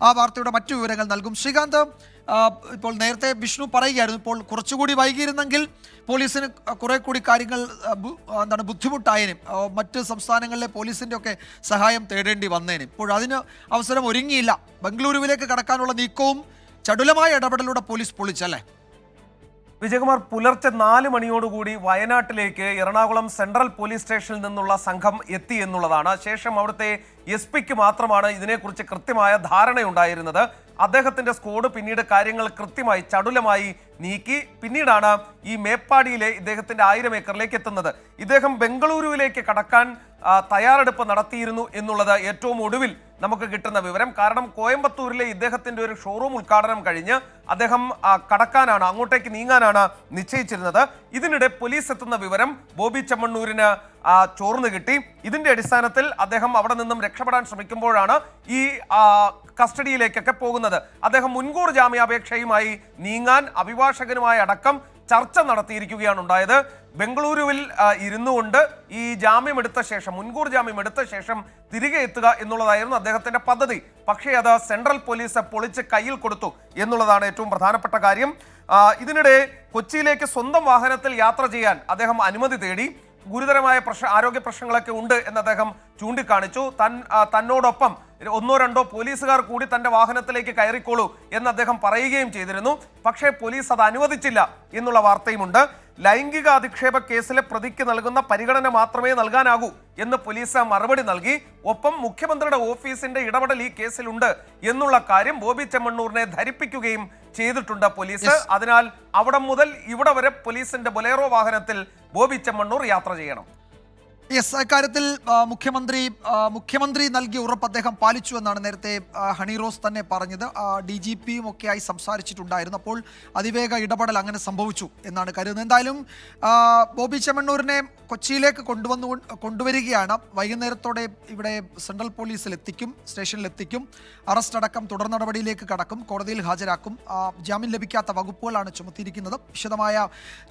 ആ വാർത്തയുടെ മറ്റു വിവരങ്ങൾ നൽകും. ശ്രീകാന്ത്, ഇപ്പോൾ നേരത്തെ വിഷ്ണു പറയുകയായിരുന്നു, ഇപ്പോൾ കുറച്ചുകൂടി വൈകിയിരുന്നെങ്കിൽ പോലീസിന് കുറെ കൂടി കാര്യങ്ങൾ ബുദ്ധിമുട്ടായതിനും മറ്റ് സംസ്ഥാനങ്ങളിലെ പോലീസിൻ്റെ ഒക്കെ സഹായം തേടേണ്ടി വന്നേനും. ഇപ്പോൾ അതിന് അവസരം ഒരുങ്ങിയില്ല. ബംഗളൂരുവിലേക്ക് കടക്കാനുള്ള നീക്കവും ചടുലമായ ഇടപെടലൂടെ പോലീസ് പൊളിച്ചല്ലേ? വിജയകുമാർ, പുലർച്ചെ 4 മണിയോടുകൂടി വയനാട്ടിലേക്ക് എറണാകുളം സെൻട്രൽ പോലീസ് സ്റ്റേഷനിൽ നിന്നുള്ള സംഘം എത്തി എന്നുള്ളതാണ്. ശേഷം അവിടുത്തെ SP മാത്രമാണ് ഇതിനെക്കുറിച്ച് കൃത്യമായ ധാരണയുണ്ടായിരുന്നത്. അദ്ദേഹത്തിന്റെ സ്ക്വാഡ് പിന്നീട് കാര്യങ്ങൾ കൃത്യമായി ചടുലമായി നീക്കി പിന്നീടാണ് ഈ മേപ്പാടിയിലെ ഇദ്ദേഹത്തിന്റെ 1000 ഏക്കറിലേക്ക് എത്തുന്നത്. ഇദ്ദേഹം ബംഗളൂരുവിലേക്ക് കടക്കാൻ തയ്യാറെടുപ്പ് നടത്തിയിരുന്നു എന്നുള്ളത് ഏറ്റവും ഒടുവിൽ നമുക്ക് കിട്ടുന്ന വിവരം. കാരണം കോയമ്പത്തൂരിലെ ഇദ്ദേഹത്തിന്റെ ഒരു ഷോറൂം ഉദ്ഘാടനം കഴിഞ്ഞ് അദ്ദേഹം കടക്കാനാണ്, അങ്ങോട്ടേക്ക് നീങ്ങാനാണ് നിശ്ചയിച്ചിരുന്നത്. ഇതിനിടെ പോലീസ് എത്തുന്ന വിവരം ബോബി ചെമ്മണ്ണൂരിന് ചോർന്നു കിട്ടി. ഇതിന്റെ അടിസ്ഥാനത്തിൽ അദ്ദേഹം അവിടെ നിന്നും രക്ഷപ്പെടാൻ ശ്രമിക്കുമ്പോഴാണ് ഈ കസ്റ്റഡിയിലേക്കൊക്കെ പോകുന്നത്. അദ്ദേഹം മുൻകൂർ ജാമ്യാപേക്ഷയുമായി നീങ്ങാൻ അഭിഭാഷകനുമായി അടക്കം ചർച്ച നടത്തിയിരിക്കുകയാണ് ഉണ്ടായത്. ബംഗളൂരുവിൽ ഇരുന്നു കൊണ്ട് ഈ ജാമ്യമെടുത്ത ശേഷം, മുൻകൂർ ജാമ്യമെടുത്ത ശേഷം തിരികെ എത്തുക എന്നുള്ളതായിരുന്നു അദ്ദേഹത്തിന്റെ പദ്ധതി. പക്ഷേ അത് സെൻട്രൽ പോലീസ് പൊളിച്ച് കയ്യിൽ കൊടുത്തു എന്നുള്ളതാണ് ഏറ്റവും പ്രധാനപ്പെട്ട കാര്യം. ഇതിനിടെ കൊച്ചിയിലേക്ക് സ്വന്തം വാഹനത്തിൽ യാത്ര ചെയ്യാൻ അദ്ദേഹം അനുമതി തേടി. ഗുരുതരമായ ആരോഗ്യ പ്രശ്നങ്ങളൊക്കെ ഉണ്ട് എന്ന് അദ്ദേഹം ചൂണ്ടിക്കാണിച്ചു. തന്നോടൊപ്പം 1-2 പോലീസുകാർ കൂടി തന്റെ വാഹനത്തിലേക്ക് കയറിക്കോളൂ എന്ന് അദ്ദേഹം പറയുകയും ചെയ്തിരുന്നു. പക്ഷേ പോലീസ് അത് അനുവദിച്ചില്ല എന്നുള്ള വാർത്തയുമുണ്ട്. ലൈംഗിക അധിക്ഷേപ കേസിലെ പ്രതിക്ക് നൽകുന്ന പരിഗണന മാത്രമേ നൽകാനാകൂ എന്ന് പോലീസ് മറുപടി നൽകി. ഒപ്പം മുഖ്യമന്ത്രിയുടെ ഓഫീസിന്റെ ഇടപെടൽ ഈ കേസിലുണ്ട് എന്നുള്ള കാര്യം ബോബി ചെമ്മണ്ണൂരിനെ ധരിപ്പിക്കുകയും ചെയ്തിട്ടുണ്ട് പോലീസ്. അതിനാൽ അവിടെ മുതൽ ഇവിടെ വരെ പോലീസിന്റെ ബൊലേറോ വാഹനത്തിൽ ബോബി ചെമ്മണ്ണൂർ യാത്ര ചെയ്യണം. അക്കാര്യത്തിൽ മുഖ്യമന്ത്രി നൽകിയ ഉറപ്പ് അദ്ദേഹം പാലിച്ചു എന്നാണ് നേരത്തെ ഹണി റോസ് തന്നെ പറഞ്ഞത്. DGPയും ഒക്കെയായി സംസാരിച്ചിട്ടുണ്ടായിരുന്നു. അപ്പോൾ അതിവേഗ ഇടപെടൽ അങ്ങനെ സംഭവിച്ചു എന്നാണ് കരുതുന്നത്. എന്തായാലും ബോബി ചെമ്മണ്ണൂരിനെ കൊച്ചിയിലേക്ക് കൊണ്ടുവരികയാണ്. വൈകുന്നേരത്തോടെ ഇവിടെ സെൻട്രൽ പോലീസിലെത്തിക്കും, സ്റ്റേഷനിലെത്തിക്കും. അറസ്റ്റ് അടക്കം തുടർ നടപടിയിലേക്ക് കടക്കും, കോടതിയിൽ ഹാജരാക്കും. ജാമ്യം ലഭിക്കാത്ത വകുപ്പുകളാണ് ചുമത്തിയിരിക്കുന്നത്. വിശദമായ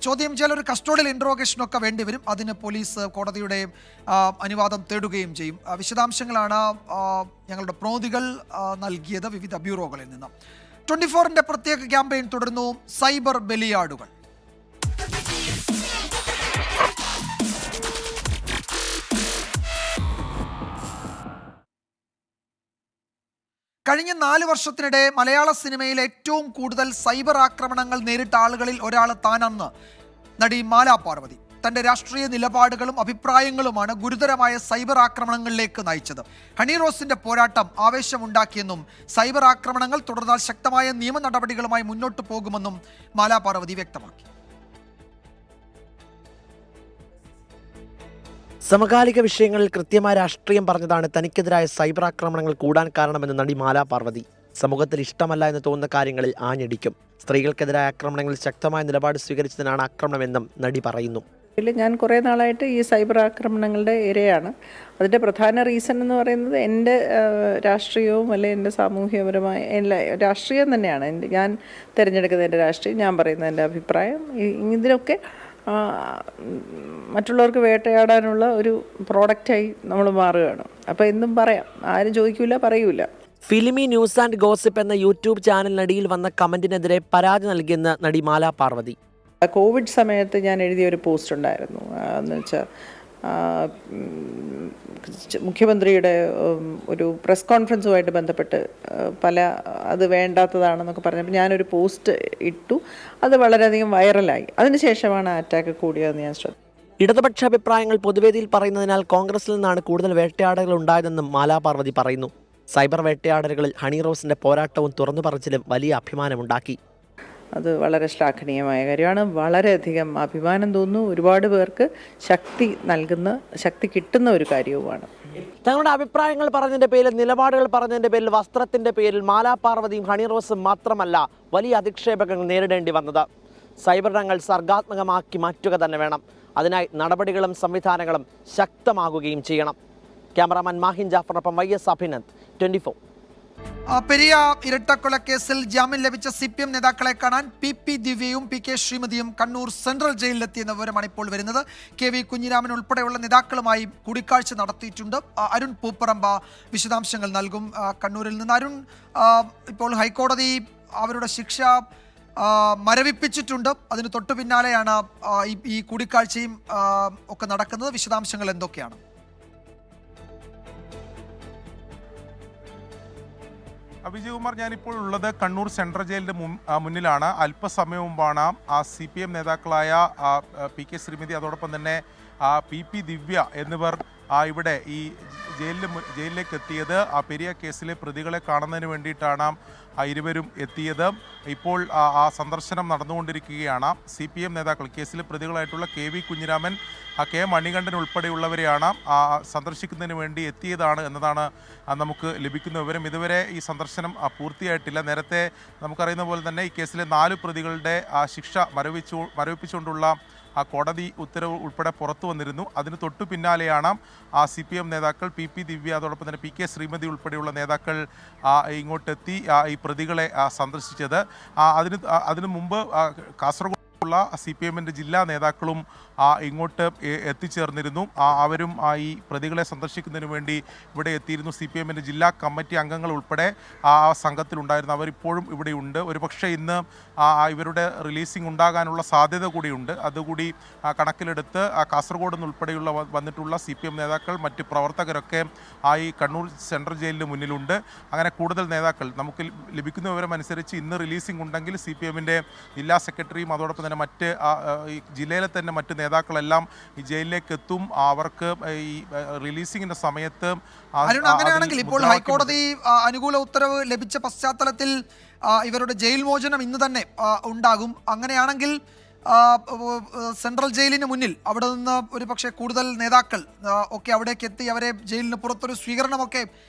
ചോദ്യം ചെയ്യൽ, ഒരു കസ്റ്റോഡിയൽ ഇൻട്രോഗേഷനൊക്കെ വേണ്ടിവരും. അതിന് പോലീസ് കോടതിയുടെ അനുവാദം തേടുകയും ചെയ്യും. വിശദാംശങ്ങളാണ് ഞങ്ങളുടെ പ്രതിനിധികൾ നൽകിയത് വിവിധ ബ്യൂറോകളിൽ നിന്ന്. 24-ന്റെ പ്രത്യേക ക്യാമ്പയിൻ തുടരുന്നു. സൈബർ ബലിയാടുകൾ. കഴിഞ്ഞ 4 വർഷത്തിനിടെ മലയാള സിനിമയിൽ ഏറ്റവും കൂടുതൽ സൈബർ ആക്രമണങ്ങൾ നേരിട്ട ആളുകളിൽ ഒരാൾ താനെന്ന് നടി മാലാ പാർവതി. തന്റെ രാഷ്ട്രീയ നിലപാടുകളും അഭിപ്രായങ്ങളുമാണ് ഗുരുതരമായ സൈബർ ആക്രമണങ്ങളിലേക്ക് നയിച്ചത്. ഹണി റോസിന്റെ പോരാട്ടം ആവേശമുണ്ടാക്കിയെന്നും സൈബർ ആക്രമണങ്ങൾ തുടർന്നാൽ ശക്തമായ നിയമ നടപടികളുമായി മുന്നോട്ട് പോകുമെന്നും മാലാ പാർവതി വ്യക്തമാക്കി. സമകാലിക വിഷയങ്ങളിൽ കൃത്യമായ രാഷ്ട്രീയം പറഞ്ഞതാണ് തനിക്കെതിരായ സൈബർ ആക്രമണങ്ങൾ കൂടാൻ കാരണമെന്ന് നടി മാലാ പാർവതി. സമൂഹത്തിൽ ഇഷ്ടമല്ല എന്ന് തോന്നുന്ന കാര്യങ്ങളിൽ ആഞ്ഞടിക്കും. സ്ത്രീകൾക്കെതിരായ ആക്രമണങ്ങളിൽ ശക്തമായ നിലപാട് സ്വീകരിച്ചതിനാണ് ആക്രമണമെന്നും നടി പറയുന്നു. ഞാൻ കുറേ നാളായിട്ട് ഈ സൈബർ ആക്രമണങ്ങളുടെ ഇരയാണ്. അതിൻ്റെ പ്രധാന റീസൺ എന്ന് പറയുന്നത് എൻ്റെ രാഷ്ട്രീയവും അല്ലെങ്കിൽ എൻ്റെ സാമൂഹ്യപരമായ എല്ലാ രാഷ്ട്രീയം തന്നെയാണ്. ഞാൻ തിരഞ്ഞെടുക്കുന്ന എൻ്റെ രാഷ്ട്രീയം, ഞാൻ പറയുന്ന എൻ്റെ അഭിപ്രായം, ഇതിലൊക്കെ മറ്റുള്ളവർക്ക് വേട്ടയാടാനുള്ള ഒരു പ്രോഡക്റ്റായി നമ്മൾ മാറുകയാണ്. അപ്പോൾ എന്തും പറയാം, ആരും ചോദിക്കില്ല, പറയൂല. ഫിലിമി ന്യൂസ് ആൻഡ് ഗോസിപ്പ് എന്ന യൂട്യൂബ് ചാനലിനടിയിൽ വന്ന കമന്റിനെതിരെ പരാതി നൽകിയെന്ന് നടി മാലാ പാർവതി. കോവിഡ് സമയത്ത് ഞാൻ എഴുതിയ ഒരു പോസ്റ്റ് ഉണ്ടായിരുന്നു. എന്ന് വെച്ചാൽ മുഖ്യമന്ത്രിയുടെ ഒരു പ്രസ് കോൺഫറൻസുമായിട്ട് ബന്ധപ്പെട്ട് അത് വേണ്ടാത്തതാണെന്നൊക്കെ പറഞ്ഞപ്പോൾ ഞാനൊരു പോസ്റ്റ് ഇട്ടു. അത് വളരെയധികം വൈറലായി. അതിനുശേഷമാണ് അറ്റാക്ക് കൂടിയതെന്ന് ഞാൻ ശ്രദ്ധിച്ചു. ഇടതുപക്ഷ അഭിപ്രായങ്ങൾ പൊതുവേദിയിൽ പറയുന്നതിനാൽ കോൺഗ്രസിൽ നിന്നാണ് കൂടുതൽ വേട്ടയാടലുകൾ ഉണ്ടായതെന്നും മാലാ പാർവതി പറയുന്നു. സൈബർ വേട്ടയാടലുകളിൽ ഹണി റോസിന്റെ പോരാട്ടവും തുറന്നു പറച്ചിലും വലിയ അഭിമാനമുണ്ടാക്കി. അത് വളരെ ശ്ലാഘനീയമായ കാര്യമാണ്. വളരെയധികം അഭിമാനം തോന്നുന്നു. ഒരുപാട് പേർക്ക് ശക്തി കിട്ടുന്ന ഒരു കാര്യവുമാണ്. തങ്ങളുടെ അഭിപ്രായങ്ങൾ പറഞ്ഞതിന്റെ പേരിൽ, നിലപാടുകൾ പറഞ്ഞതിന്റെ പേരിൽ, വസ്ത്രത്തിന്റെ പേരിൽ മാലാ പാർവതിയും ഹണി റോസും മാത്രമല്ല വലിയ അധിക്ഷേപങ്ങൾ നേരിടേണ്ടി വന്നത്. സൈബർ ഇടങ്ങൾ സർഗാത്മകമാക്കി മാറ്റുക തന്നെ വേണം. അതിനായി നടപടികളും സംവിധാനങ്ങളും ശക്തമാകുകയും ചെയ്യണം. ക്യാമറാമാൻ മാഹിൻ ജാഫറിനൊപ്പം YS അഭിനന്ദ്, 24. പെരിയ ഇരട്ടക്കൊലക്കേസിൽ ജാമ്യം ലഭിച്ച CPM നേതാക്കളെ കാണാൻ PP ദിവ്യയും PK ശ്രീമതിയും കണ്ണൂർ സെൻട്രൽ ജയിലിലെത്തിയെന്ന വിവരമാണ് ഇപ്പോൾ വരുന്നത്. KV കുഞ്ഞിരാമൻ ഉൾപ്പെടെയുള്ള നേതാക്കളുമായി കൂടിക്കാഴ്ച നടത്തിയിട്ടുണ്ട്. അരുൺ പൂപ്പറമ്പ വിശദാംശങ്ങൾ നൽകും കണ്ണൂരിൽ നിന്ന്. അരുൺ, ഇപ്പോൾ ഹൈക്കോടതി അവരുടെ ശിക്ഷ മരവിപ്പിച്ചിട്ടുണ്ട്. അതിന് തൊട്ടു പിന്നാലെയാണ് ഈ കൂടിക്കാഴ്ചയും ഒക്കെ നടക്കുന്നത്. വിശദാംശങ്ങൾ എന്തൊക്കെയാണ്? വിജയകുമാർ, ഞാനിപ്പോൾ ഉള്ളത് കണ്ണൂർ സെൻട്രൽ ജയിലിൻ്റെ മുന്നിലാണ്. അല്പസമയം മുമ്പാണ് CPM നേതാക്കളായ PK ശ്രീമതി, അതോടൊപ്പം തന്നെ PP ദിവ്യ എന്നിവർ ഇവിടെ ഈ ജയിലിലേക്ക് എത്തിയത്. പെരിയ കേസിലെ പ്രതികളെ കാണുന്നതിന് വേണ്ടിയിട്ടാണ് ഇരുവരും എത്തിയത്. ഇപ്പോൾ ആ സന്ദർശനം നടന്നുകൊണ്ടിരിക്കുകയാണ്. CPM നേതാക്കൾ, കേസിലെ പ്രതികളായിട്ടുള്ള KV കുഞ്ഞിരാമൻ, K മണികണ്ഠൻ ഉൾപ്പെടെയുള്ളവരെയാണ് സന്ദർശിക്കുന്നതിന് വേണ്ടി എത്തിയതാണ് എന്നതാണ് നമുക്ക് ലഭിക്കുന്ന വിവരം. ഇതുവരെ ഈ സന്ദർശനം പൂർത്തിയായിട്ടില്ല. നേരത്തെ നമുക്കറിയുന്ന പോലെ തന്നെ ഈ കേസിലെ 4 പ്രതികളുടെ ശിക്ഷ മരവിപ്പിച്ചുകൊണ്ടുള്ള കോടതി ഉത്തരവ് ഉൾപ്പെടെ പുറത്തു വന്നിരുന്നു. അതിന് തൊട്ടു പിന്നാലെയാണ് CPM നേതാക്കൾ PP ദിവ്യ, അതോടൊപ്പം തന്നെ PK ശ്രീമതി ഉൾപ്പെടെയുള്ള നേതാക്കൾ ഇങ്ങോട്ടെത്തി ഈ പ്രതികളെ സന്ദർശിച്ചത്. അതിനു മുമ്പ് കാസർഗോഡ് CPM-ന്റെ ജില്ലാ നേതാക്കളും ഇങ്ങോട്ട് എത്തിച്ചേർന്നിരുന്നു. അവരും ഈ പ്രതികളെ സന്ദർശിക്കുന്നതിന് വേണ്ടി ഇവിടെ എത്തിയിരുന്നു. CPM-ന്റെ ജില്ലാ കമ്മിറ്റി അംഗങ്ങൾ ഉൾപ്പെടെ ആ സംഘത്തിലുണ്ടായിരുന്നു. അവരിപ്പോഴും ഇവിടെയുണ്ട്. ഒരുപക്ഷെ ഇന്ന് ഇവരുടെ റിലീസിംഗ് ഉണ്ടാകാനുള്ള സാധ്യത കൂടിയുണ്ട്. അതുകൂടി കണക്കിലെടുത്ത് കാസർഗോഡ് നിന്നുൾപ്പെടെയുള്ള വന്നിട്ടുള്ള CPM നേതാക്കൾ, മറ്റ് പ്രവർത്തകരൊക്കെ ഈ കണ്ണൂർ സെൻട്രൽ ജയിലിന് മുന്നിലുണ്ട്. അങ്ങനെ കൂടുതൽ നേതാക്കൾ നമുക്ക് ലഭിക്കുന്ന വിവരം അനുസരിച്ച് ഇന്ന് റിലീസിംഗ് ഉണ്ടെങ്കിൽ CPM-ന്റെ ജില്ലാ സെക്രട്ടറിയും അതോടൊപ്പം തന്നെ മറ്റ് ഈ ജില്ലയിലെ തന്നെ മറ്റ് നേതാക്കളെല്ലാം ഈ ജയിലിലേക്ക് എത്തും. അവർക്ക് ഈ റിലീസിംഗിന്റെ സമയത്ത് അങ്ങനെയാണെങ്കിൽ ഇപ്പോൾ ഹൈക്കോടതി അനുകൂല ഉത്തരവ് ലഭിച്ച പശ്ചാത്തലത്തിൽ ഇവരുടെ ജയിൽ മോചനം ഇന്ന് തന്നെ ഉണ്ടാകും. അങ്ങനെയാണെങ്കിൽ സെൻട്രൽ ജയിലിന് മുന്നിൽ അവിടെ നിന്ന് ഒരു പക്ഷേ കൂടുതൽ നേതാക്കൾ ഒക്കെ അവിടേക്ക് എത്തി അവരെ ജയിലിന് പുറത്തൊരു സ്വീകരണമൊക്കെ,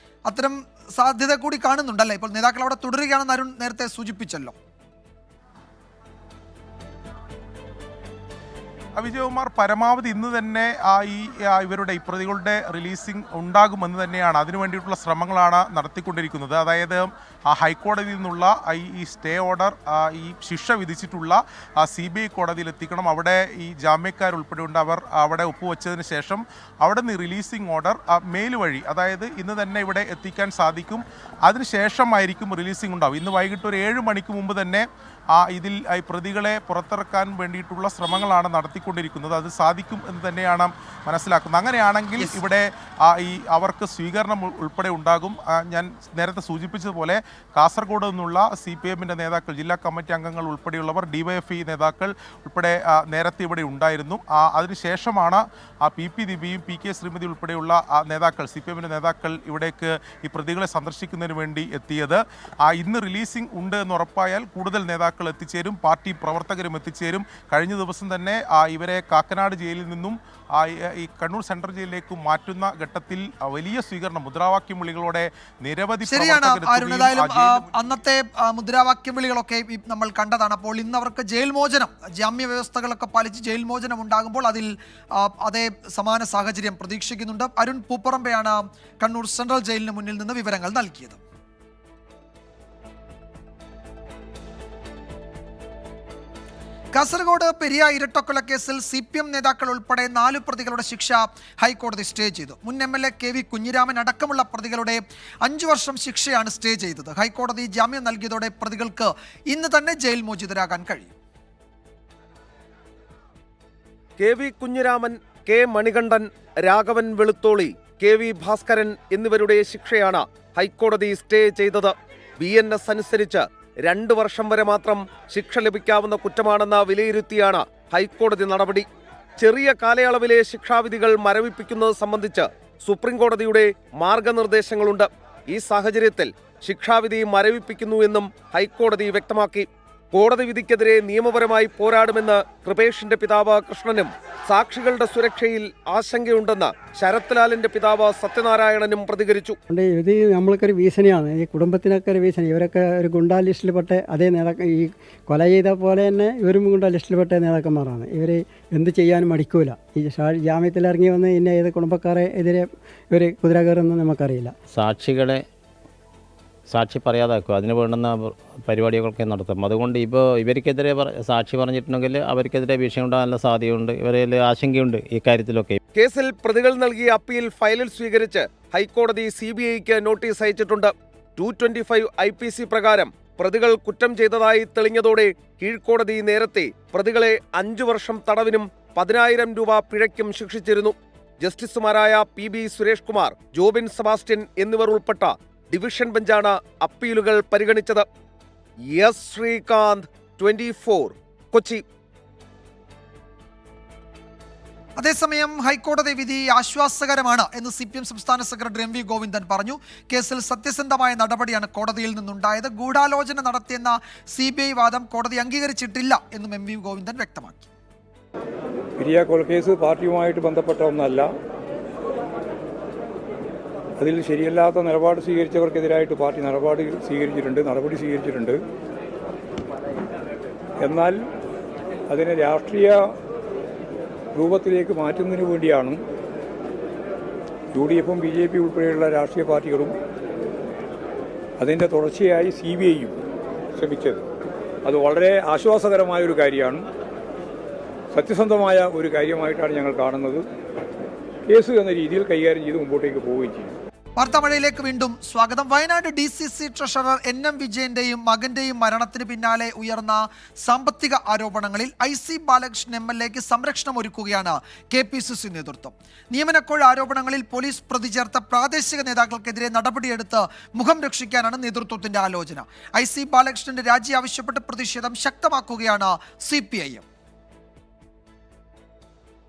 അത്തരം സാധ്യത കൂടി കാണുന്നുണ്ടല്ലേ? ഇപ്പോൾ നേതാക്കൾ അവിടെ തുടരുകയാണെന്ന് അരുൺ നേരത്തെ സൂചിപ്പിച്ചല്ലോ. വിജയകുമാർ, പരമാവധി ഇന്ന് തന്നെ ഇവരുടെ ഈ പ്രതികളുടെ റിലീസിംഗ് ഉണ്ടാകുമെന്ന് തന്നെയാണ് അതിനു വേണ്ടിയിട്ടുള്ള ശ്രമങ്ങളാണ് നടത്തിക്കൊണ്ടിരിക്കുന്നത്. അതായത് ഹൈക്കോടതിയിൽ നിന്നുള്ള ഈ സ്റ്റേ ഓർഡർ ഈ ശിക്ഷ വിധിച്ചിട്ടുള്ള CBI കോടതിയിൽ എത്തിക്കണം. അവിടെ ഈ ജാമ്യക്കാരുൾപ്പെടെയുണ്ട്. അവർ അവിടെ ഒപ്പുവെച്ചതിന് ശേഷം അവിടെ നിന്ന് റിലീസിംഗ് ഓർഡർ മെയിൽ വഴി, അതായത് ഇന്ന് തന്നെ ഇവിടെ എത്തിക്കാൻ സാധിക്കും. അതിനുശേഷമായിരിക്കും റിലീസിംഗ് ഉണ്ടാവും. ഇന്ന് വൈകിട്ട് ഒരു 7 മണിക്ക് മുമ്പ് തന്നെ ഇതിൽ പ്രതികളെ പുറത്തിറക്കാൻ വേണ്ടിയിട്ടുള്ള ശ്രമങ്ങളാണ് നടത്തിക്കൊണ്ടിരിക്കുന്നത്. അത് സാധിക്കും എന്ന് തന്നെയാണ് മനസ്സിലാക്കുന്നത്. അങ്ങനെയാണെങ്കിൽ ഇവിടെ അവർക്ക് സ്വീകരണം ഉൾപ്പെടെ ഉണ്ടാകും. ഞാൻ നേരത്തെ സൂചിപ്പിച്ചതുപോലെ കാസർഗോഡ് നിന്നുള്ള CPM-ൻ്റെ നേതാക്കൾ, ജില്ലാ കമ്മിറ്റി അംഗങ്ങൾ ഉൾപ്പെടെയുള്ളവർ, DYFI നേതാക്കൾ ഉൾപ്പെടെ നേരത്തെ ഇവിടെ ഉണ്ടായിരുന്നു. അതിനുശേഷമാണ് PP ദിവ്യയും PK ശ്രീമതി ഉൾപ്പെടെയുള്ള നേതാക്കൾ, CPM-ൻ്റെ നേതാക്കൾ ഇവിടേക്ക് ഈ പ്രതികളെ സന്ദർശിക്കുന്നതിന് വേണ്ടി എത്തിയത്. ഇന്ന് റിലീസിംഗ് ഉണ്ട് എന്ന് ഉറപ്പായാൽ കൂടുതൽ നേതാക്കൾ എത്തിച്ചേരും, പാർട്ടി പ്രവർത്തകരും എത്തിച്ചേരും. കഴിഞ്ഞ ദിവസം തന്നെ ഇവരെ കാക്കനാട് ജയിലിൽ നിന്നും ഈ കണ്ണൂർ സെൻട്രൽ ജയിലിലേക്ക് മാറ്റുന്ന ഘട്ടത്തിൽ വലിയ സ്വീകരണം, മുദ്രാവാക്യം വിളികളോടെ നിരവധി ശരിയാണ് അരുൺ. ഏതായാലും അന്നത്തെ മുദ്രാവാക്യം വിളികളൊക്കെ നമ്മൾ കണ്ടതാണ്. അപ്പോൾ ഇന്ന് അവർക്ക് ജയിൽ മോചനം, ജാമ്യ വ്യവസ്ഥകളൊക്കെ പാലിച്ച് ജയിൽ മോചനം ഉണ്ടാകുമ്പോൾ അതിൽ അതേ സമാന സാഹചര്യം പ്രതീക്ഷിക്കുന്നുണ്ട്. അരുൺ പൂപ്പറമ്പയാണ് കണ്ണൂർ സെൻട്രൽ ജയിലിന് മുന്നിൽ നിന്ന് വിവരങ്ങൾ നൽകിയത്. കാസർഗോഡ് പെരിയ ഇരട്ടക്കൊല കേസിൽ CPM നേതാക്കൾ ഉൾപ്പെടെ 4 പ്രതികളുടെ ശിക്ഷ ഹൈക്കോടതി സ്റ്റേ ചെയ്തു. മുൻ MLA KV കുഞ്ഞിരാമൻ അടക്കമുള്ള പ്രതികളുടെ 5 വർഷം ശിക്ഷയാണ് സ്റ്റേ ചെയ്തത്. ഹൈക്കോടതി ജാമ്യം നൽകിയതോടെ പ്രതികൾക്ക് ഇന്ന് തന്നെ ജയിൽ മോചിതരാകാൻ കഴിയും. KV Kunhiraman, K Manikandan, Raghavan Velutholi, KV Bhaskaran എന്നിവരുടെ ശിക്ഷയാണ് ഹൈക്കോടതി സ്റ്റേ ചെയ്തത്. BNS അനുസരിച്ച് 2 വർഷം വരെ മാത്രം ശിക്ഷ ലഭിക്കാവുന്ന കുറ്റമാണെന്ന് വിലയിരുത്തിയാണ് ഹൈക്കോടതി നടപടി. ചെറിയ കാലയളവിലെ ശിക്ഷാവിധികൾ മരവിപ്പിക്കുന്നത് സംബന്ധിച്ച് സുപ്രീംകോടതിയുടെ മാർഗനിർദ്ദേശങ്ങളുണ്ട്. ഈ സാഹചര്യത്തിൽ ശിക്ഷാവിധി മരവിപ്പിക്കുന്നു എന്നും ഹൈക്കോടതി വ്യക്തമാക്കി. കോടതി വിധിക്കെതിരെ നിയമപരമായി പോരാടുമെന്ന് കൃപേഷിന്റെ പിതാവ് കൃഷ്ണനും സാക്ഷികളുടെ സുരക്ഷയിൽ ആശങ്കയുണ്ടെന്ന് ശരത് ലാലിന്റെ പിതാവ് സത്യനാരായണനും പ്രതികരിച്ചു. ഇത് നമ്മൾക്കൊരു ഭീഷണിയാണ്, ഈ കുടുംബത്തിനൊക്കെ ഒരു ഭീഷണി. ഇവരൊക്കെ ഒരു ഗുണ്ടാ ലിസ്റ്റിൽപ്പെട്ട അതേ ഈ കൊല ചെയ്ത പോലെ തന്നെ ഇവരും ഗുണ്ടാ ലിസ്റ്റിൽപ്പെട്ട നേതാക്കന്മാരാണ്. ഇവർ എന്ത് ചെയ്യാനും മടിക്കൂല. ഈ ജാമ്യത്തിൽ ഇറങ്ങി വന്ന് ഇന്ന ഏത് കുടുംബക്കാരെ എതിരെ ഇവർ കുതിര കയറുമെന്ന് നമുക്കറിയില്ല. സാക്ഷി പറയാതാക്കും, അതിന് വേണ്ടുന്ന പരിപാടികളൊക്കെ നടത്തും. അതുകൊണ്ട് ഇപ്പോൾ ഇവർക്കെതിരെ സാക്ഷി പറഞ്ഞിട്ടുണ്ടെങ്കിൽ അവർക്കെതിരെ ഭീഷണി ഉണ്ടാകാനുള്ള സാധ്യതയുണ്ട്. ഇവരിൽ ആശങ്കയുണ്ട് ഈ കാര്യത്തിലൊക്കെ. കേസിൽ പ്രതികൾ നൽകിയ അപ്പീൽ ഫയലിൽ സ്വീകരിച്ച് ഹൈക്കോടതി CBIക്ക് നോട്ടീസ് അയച്ചിട്ടുണ്ട്. 225 IPC പ്രകാരം പ്രതികൾ കുറ്റം ചെയ്തതായി തെളിഞ്ഞതോടെ കീഴ്ക്കോടതി നേരത്തെ പ്രതികളെ 5 വർഷം തടവിനും 10,000 രൂപ പിഴയ്ക്കും ശിക്ഷിച്ചിരുന്നു. ജസ്റ്റിസുമാരായ PB സുരേഷ് കുമാർ, ജോബിൻ സെബാസ്റ്റ്യൻ എന്നിവർ ഉൾപ്പെട്ട ഡിവിഷൻ ബെഞ്ചാണ് അപ്പീലുകൾ പരിഗണിച്ചത്. എസ് ശ്രീകാന്ത്, 24, കൊച്ചി. അതേസമയം ഹൈക്കോടതി വിധി ആശ്വാസകരമാണ് എന്ന് CPM സംസ്ഥാന സെക്രട്ടറി MV ഗോവിന്ദൻ പറഞ്ഞു. കേസിൽ സത്യസന്ധമായ നടപടിയാണ് കോടതിയിൽ നിന്നുണ്ടായത്. ഗൂഢാലോചന നടത്തിയെന്ന CBI വാദം കോടതി അംഗീകരിച്ചിട്ടില്ല എന്നും MV ഗോവിന്ദൻ വ്യക്തമാക്കി. പെരിയ കൊലക്കേസ് പാർട്ടിയുമായിട്ട് ബന്ധപ്പെട്ട ഒന്നല്ല. അതിൽ ശരിയല്ലാത്ത നിലപാട് സ്വീകരിച്ചവർക്കെതിരായിട്ട് പാർട്ടി നടപടി സ്വീകരിച്ചിട്ടുണ്ട്. എന്നാൽ അതിനെ രാഷ്ട്രീയ രൂപത്തിലേക്ക് മാറ്റുന്നതിന് വേണ്ടിയാണ് UDF-ഉം BJP ഉൾപ്പെടെയുള്ള രാഷ്ട്രീയ പാർട്ടികളും അതിൻ്റെ തുടർച്ചയായി CBIയും ശ്രമിച്ചത്. അത് വളരെ ആശ്വാസകരമായ ഒരു കാര്യമാണ്, സത്യസന്ധമായ ഒരു കാര്യമായിട്ടാണ് ഞങ്ങൾ കാണുന്നത്. കേസ് എന്ന രീതിയിൽ കൈകാര്യം ചെയ്ത് മുമ്പോട്ടേക്ക് പോവുകയും ചെയ്യും. വാർത്താമഴയിലേക്ക് വീണ്ടും സ്വാഗതം. വയനാട് DCC ട്രഷറർ NM വിജയന്റെയും മകന്റെയും മരണത്തിന് പിന്നാലെ ഉയർന്ന സാമ്പത്തിക ആരോപണങ്ങളിൽ IC ബാലകൃഷ്ണൻ MLAക്ക് സംരക്ഷണം ഒരുക്കുകയാണ് KPCC നേതൃത്വം. നിയമനക്കോഴ ആരോപണങ്ങളിൽ പോലീസ് പ്രതി ചേർത്ത പ്രാദേശിക നേതാക്കൾക്കെതിരെ നടപടിയെടുത്ത് മുഖം രക്ഷിക്കാനാണ് നേതൃത്വത്തിന്റെ ആലോചന. IC ബാലകൃഷ്ണന്റെ രാജി ആവശ്യപ്പെട്ട് പ്രതിഷേധം ശക്തമാക്കുകയാണ് CPIM.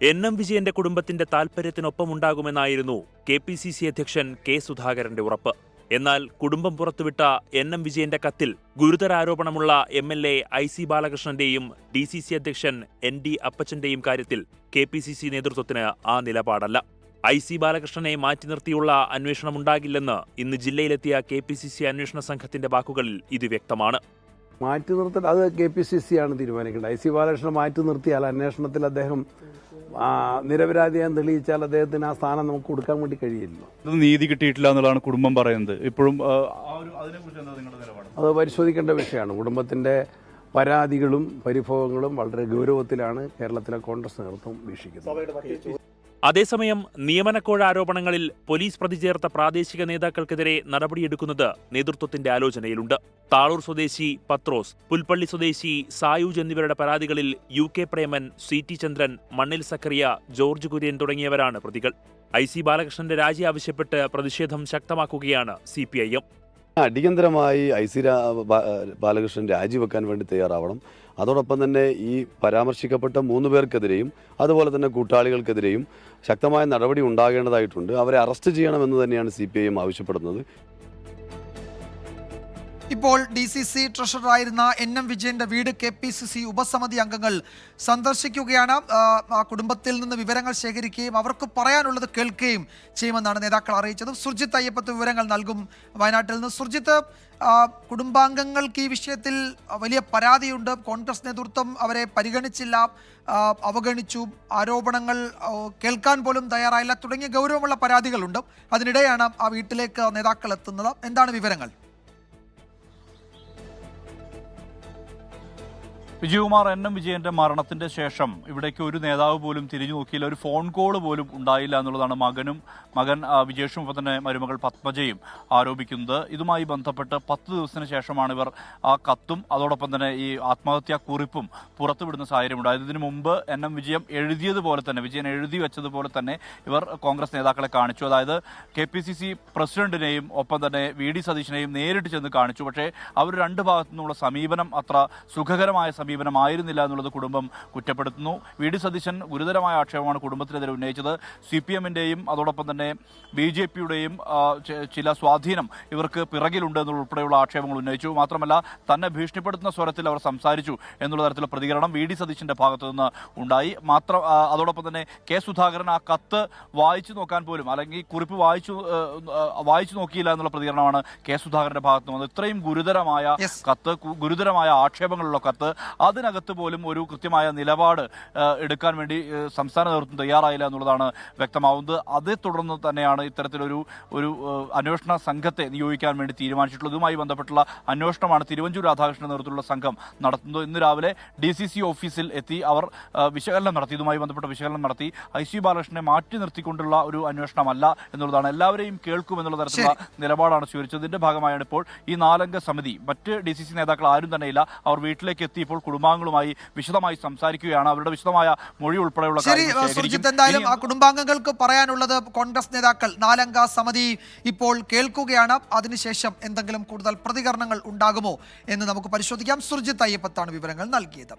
NM വിജയന്റെ കുടുംബത്തിന്റെ താൽപര്യത്തിനൊപ്പമുണ്ടാകുമെന്നായിരുന്നു KPCC അധ്യക്ഷൻ K സുധാകരന്റെ ഉറപ്പ്. എന്നാൽ കുടുംബം പുറത്തുവിട്ട NM വിജയന്റെ കത്തിൽ ഗുരുതര ആരോപണമുള്ള MLA IC ബാലകൃഷ്ണന്റെയും DCC അധ്യക്ഷൻ ND അപ്പച്ചന്റെയും കാര്യത്തിൽ KPCC നേതൃത്വത്തിന് ആ നിലപാടല്ല. IC ബാലകൃഷ്ണനെ മാറ്റി നിർത്തിയുള്ള അന്വേഷണമുണ്ടാകില്ലെന്ന് ഇന്ന് ജില്ലയിലെത്തിയ KPCC അന്വേഷണ സംഘത്തിന്റെ വാക്കുകളിൽ ഇത് വ്യക്തമാണ്. മാറ്റി നിർത്തൽ അത് KPCC ആണ് തീരുമാനിക്കേണ്ടത്. IC ബാലകൃഷ്ണനെ മാറ്റി നിർത്തിയാൽ അന്വേഷണത്തിൽ അദ്ദേഹം നിരപരാധിയാൻ തെളിയിച്ചാൽ അദ്ദേഹത്തിന് ആ സ്ഥാനം നമുക്ക് കൊടുക്കാൻ വേണ്ടി കഴിയില്ല. ഇത് നീതി കിട്ടിയിട്ടില്ല എന്നുള്ളതാണ് കുടുംബം പറയുന്നത്. ഇപ്പോഴും അത് പരിശോധിക്കേണ്ട വിഷയമാണ്. കുടുംബത്തിന്റെ പരാതികളും പരിഭവങ്ങളും വളരെ ഗൗരവത്തിലാണ് കേരളത്തിലെ കോൺഗ്രസ് നേതൃത്വം വീക്ഷിക്കുന്നത്. അതേസമയം നിയമനക്കോഴ ആരോപണങ്ങളിൽ പോലീസ് പ്രതിചേർത്ത പ്രാദേശിക നേതാക്കൾക്കെതിരെ നടപടിയെടുക്കുന്നത് നേതൃത്വത്തിന്റെ ആലോചനയിലുണ്ട്. താളൂർ സ്വദേശി പത്രോസ്, പുൽപ്പള്ളി സ്വദേശി സായൂജ് എന്നിവരുടെ പരാതികളിൽ UK പ്രേമൻ, CT ചന്ദ്രൻ, മണ്ണിൽ സക്കറിയ, ജോർജ് കുര്യൻ തുടങ്ങിയവരാണ് പ്രതികൾ. IC ബാലകൃഷ്ണന്റെ രാജി ആവശ്യപ്പെട്ട് പ്രതിഷേധം ശക്തമാക്കുകയാണ് CPIM. അടിയന്തരമായി IC ബാലകൃഷ്ണൻ രാജിവെക്കാൻ വേണ്ടി തയ്യാറാവണം. അതോടൊപ്പം തന്നെ ഈ പരാമർശിക്കപ്പെട്ട 3 പേർക്കെതിരെയും അതുപോലെ തന്നെ കൂട്ടാളികൾക്കെതിരെയും ശക്തമായ നടപടി ഉണ്ടാകേണ്ടതായിട്ടുണ്ട്. അവരെ അറസ്റ്റ് ചെയ്യണമെന്ന് തന്നെയാണ് CPIM ആവശ്യപ്പെടുന്നത്. ഇപ്പോൾ DCC ട്രഷററായിരുന്ന NM വിജയന്റെ വീട് KPCC ഉപസമിതി അംഗങ്ങൾ സന്ദർശിക്കുകയാണ്. ആ കുടുംബത്തിൽ നിന്ന് വിവരങ്ങൾ ശേഖരിക്കുകയും അവർക്ക് പറയാനുള്ളത് കേൾക്കുകയും ചെയ്യുമെന്നാണ് നേതാക്കൾ അറിയിച്ചത്. സുർജിത്ത് അയ്യപ്പത്ത് വിവരങ്ങൾ നൽകും വയനാട്ടിൽ നിന്ന്. സുർജിത്ത്, കുടുംബാംഗങ്ങൾക്ക് ഈ വിഷയത്തിൽ വലിയ പരാതിയുണ്ട്. കോൺഗ്രസ് നേതൃത്വം അവരെ പരിഗണിച്ചില്ല, അവഗണിച്ചു, ആരോപണങ്ങൾ കേൾക്കാൻ പോലും തയ്യാറായില്ല തുടങ്ങിയ ഗൗരവമുള്ള പരാതികളുണ്ട്. അതിനിടെയാണ് ആ വീട്ടിലേക്ക് നേതാക്കൾ എത്തുന്നത്. എന്താണ് വിവരങ്ങൾ? വിജയകുമാർ, NM വിജയന്റെ മരണത്തിന്റെ ശേഷം ഇവിടേക്ക് ഒരു നേതാവ് പോലും തിരിഞ്ഞു നോക്കിയില്ല, ഒരു ഫോൺ കോൾ പോലും ഉണ്ടായില്ല എന്നുള്ളതാണ് മകൻ വിജേഷും ഒപ്പം തന്നെ മരുമകൾ പത്മജയും ആരോപിക്കുന്നത്. ഇതുമായി ബന്ധപ്പെട്ട് 10 ദിവസത്തിന് ശേഷമാണ് ഇവർ ആ കത്തും അതോടൊപ്പം തന്നെ ഈ ആത്മഹത്യാ കുറിപ്പും പുറത്തുവിടുന്ന സാഹചര്യം ഉണ്ടായത്. ഇതിനു മുമ്പ് NM വിജയൻ എഴുതിയതുപോലെ തന്നെ, വിജയൻ എഴുതി വെച്ചതുപോലെ തന്നെ ഇവർ കോൺഗ്രസ് നേതാക്കളെ കാണിച്ചു. അതായത് KPCC പ്രസിഡന്റിനെയും ഒപ്പം തന്നെ VD സതീശനെയും നേരിട്ട് ചെന്ന് കാണിച്ചു. പക്ഷേ അവർ രണ്ട് ഭാഗത്തു നിന്നുള്ള സമീപനം അത്ര സുഖകരമായ സമീപനമായിരുന്നില്ല എന്നുള്ളത് കുടുംബം കുറ്റപ്പെടുത്തുന്നു. VD സതീശൻ ഗുരുതരമായ ആക്ഷേപമാണ് കുടുംബത്തിനെതിരെ ഉന്നയിച്ചത്. CPMന്റെയും അതോടൊപ്പം തന്നെ BJPയുടെയും ചില സ്വാധീനം ഇവർക്ക് പിറകിലുണ്ട് എന്നുൾപ്പെടെയുള്ള ആക്ഷേപങ്ങൾ ഉന്നയിച്ചു. മാത്രമല്ല തന്നെ ഭീഷണിപ്പെടുത്തുന്ന സ്വരത്തിൽ അവർ സംസാരിച്ചു എന്നുള്ള തരത്തിലുള്ള പ്രതികരണം VD സതീശന്റെ ഭാഗത്തു നിന്ന് ഉണ്ടായി. അതോടൊപ്പം തന്നെ K സുധാകരൻ ആ കത്ത് വായിച്ചു നോക്കാൻ പോലും അല്ലെങ്കിൽ കുറിപ്പ് വായിച്ചു നോക്കിയില്ല എന്നുള്ള പ്രതികരണമാണ് K സുധാകരന്റെ ഭാഗത്ത് വന്നത്. ഇത്രയും ഗുരുതരമായ കത്ത്, ഗുരുതരമായ ആക്ഷേപങ്ങളുള്ള കത്ത്, അതിനകത്ത് പോലും ഒരു കൃത്യമായ നിലപാട് എടുക്കാൻ വേണ്ടി സംസ്ഥാന നേതൃത്വം തയ്യാറായില്ല എന്നുള്ളതാണ് വ്യക്തമാവുന്നത്. അതേ തുടർന്ന് തന്നെയാണ് ഇത്തരത്തിലൊരു അന്വേഷണ സംഘത്തെ നിയോഗിക്കാൻ വേണ്ടി തീരുമാനിച്ചിട്ടുള്ളത്. ഇതുമായി ബന്ധപ്പെട്ടുള്ള അന്വേഷണമാണ് തിരുവഞ്ചൂർ രാധാകൃഷ്ണന്റെ നേതൃത്വത്തിലുള്ള സംഘം നടത്തുന്നത്. ഇന്ന് രാവിലെ DCC ഓഫീസിൽ എത്തി അവർ വിശകലനം നടത്തി. ഇതുമായി ബന്ധപ്പെട്ട വിശകലനം നടത്തി. IC ബാലകൃഷ്ണനെ മാറ്റി നിർത്തിക്കൊണ്ടുള്ള ഒരു അന്വേഷണമല്ല എന്നുള്ളതാണ്. എല്ലാവരെയും കേൾക്കുമെന്നുള്ള തരത്തിലുള്ള നിലപാടാണ് സ്വീകരിച്ചത്. ഇതിന്റെ ഭാഗമായാണ് ഇപ്പോൾ ഈ 4 അംഗ സമിതി. മറ്റ് DCC നേതാക്കൾ ആരും തന്നെയില്ല. അവർ വീട്ടിലേക്ക് എത്തി ഇപ്പോൾ കുടുംബാംഗങ്ങളുമായി വിശദമായി സംസാരിക്കുകയാണ്. അവരുടെ വിശദമായ മൊഴി ഉൾപ്പെടെയുള്ള എന്തായാലും ആ കുടുംബാംഗങ്ങൾക്ക് പറയാനുള്ളത് കോൺഗ്രസ് നേതാക്കൾ 4 അംഗ സമിതി ഇപ്പോൾ കേൾക്കുകയാണ്. അതിനുശേഷം എന്തെങ്കിലും കൂടുതൽ പ്രതികരണങ്ങൾ ഉണ്ടാകുമോ എന്ന് നമുക്ക് പരിശോധിക്കാം. സുർജിത്ത് അയ്യപ്പത്താണ് വിവരങ്ങൾ നൽകിയത്.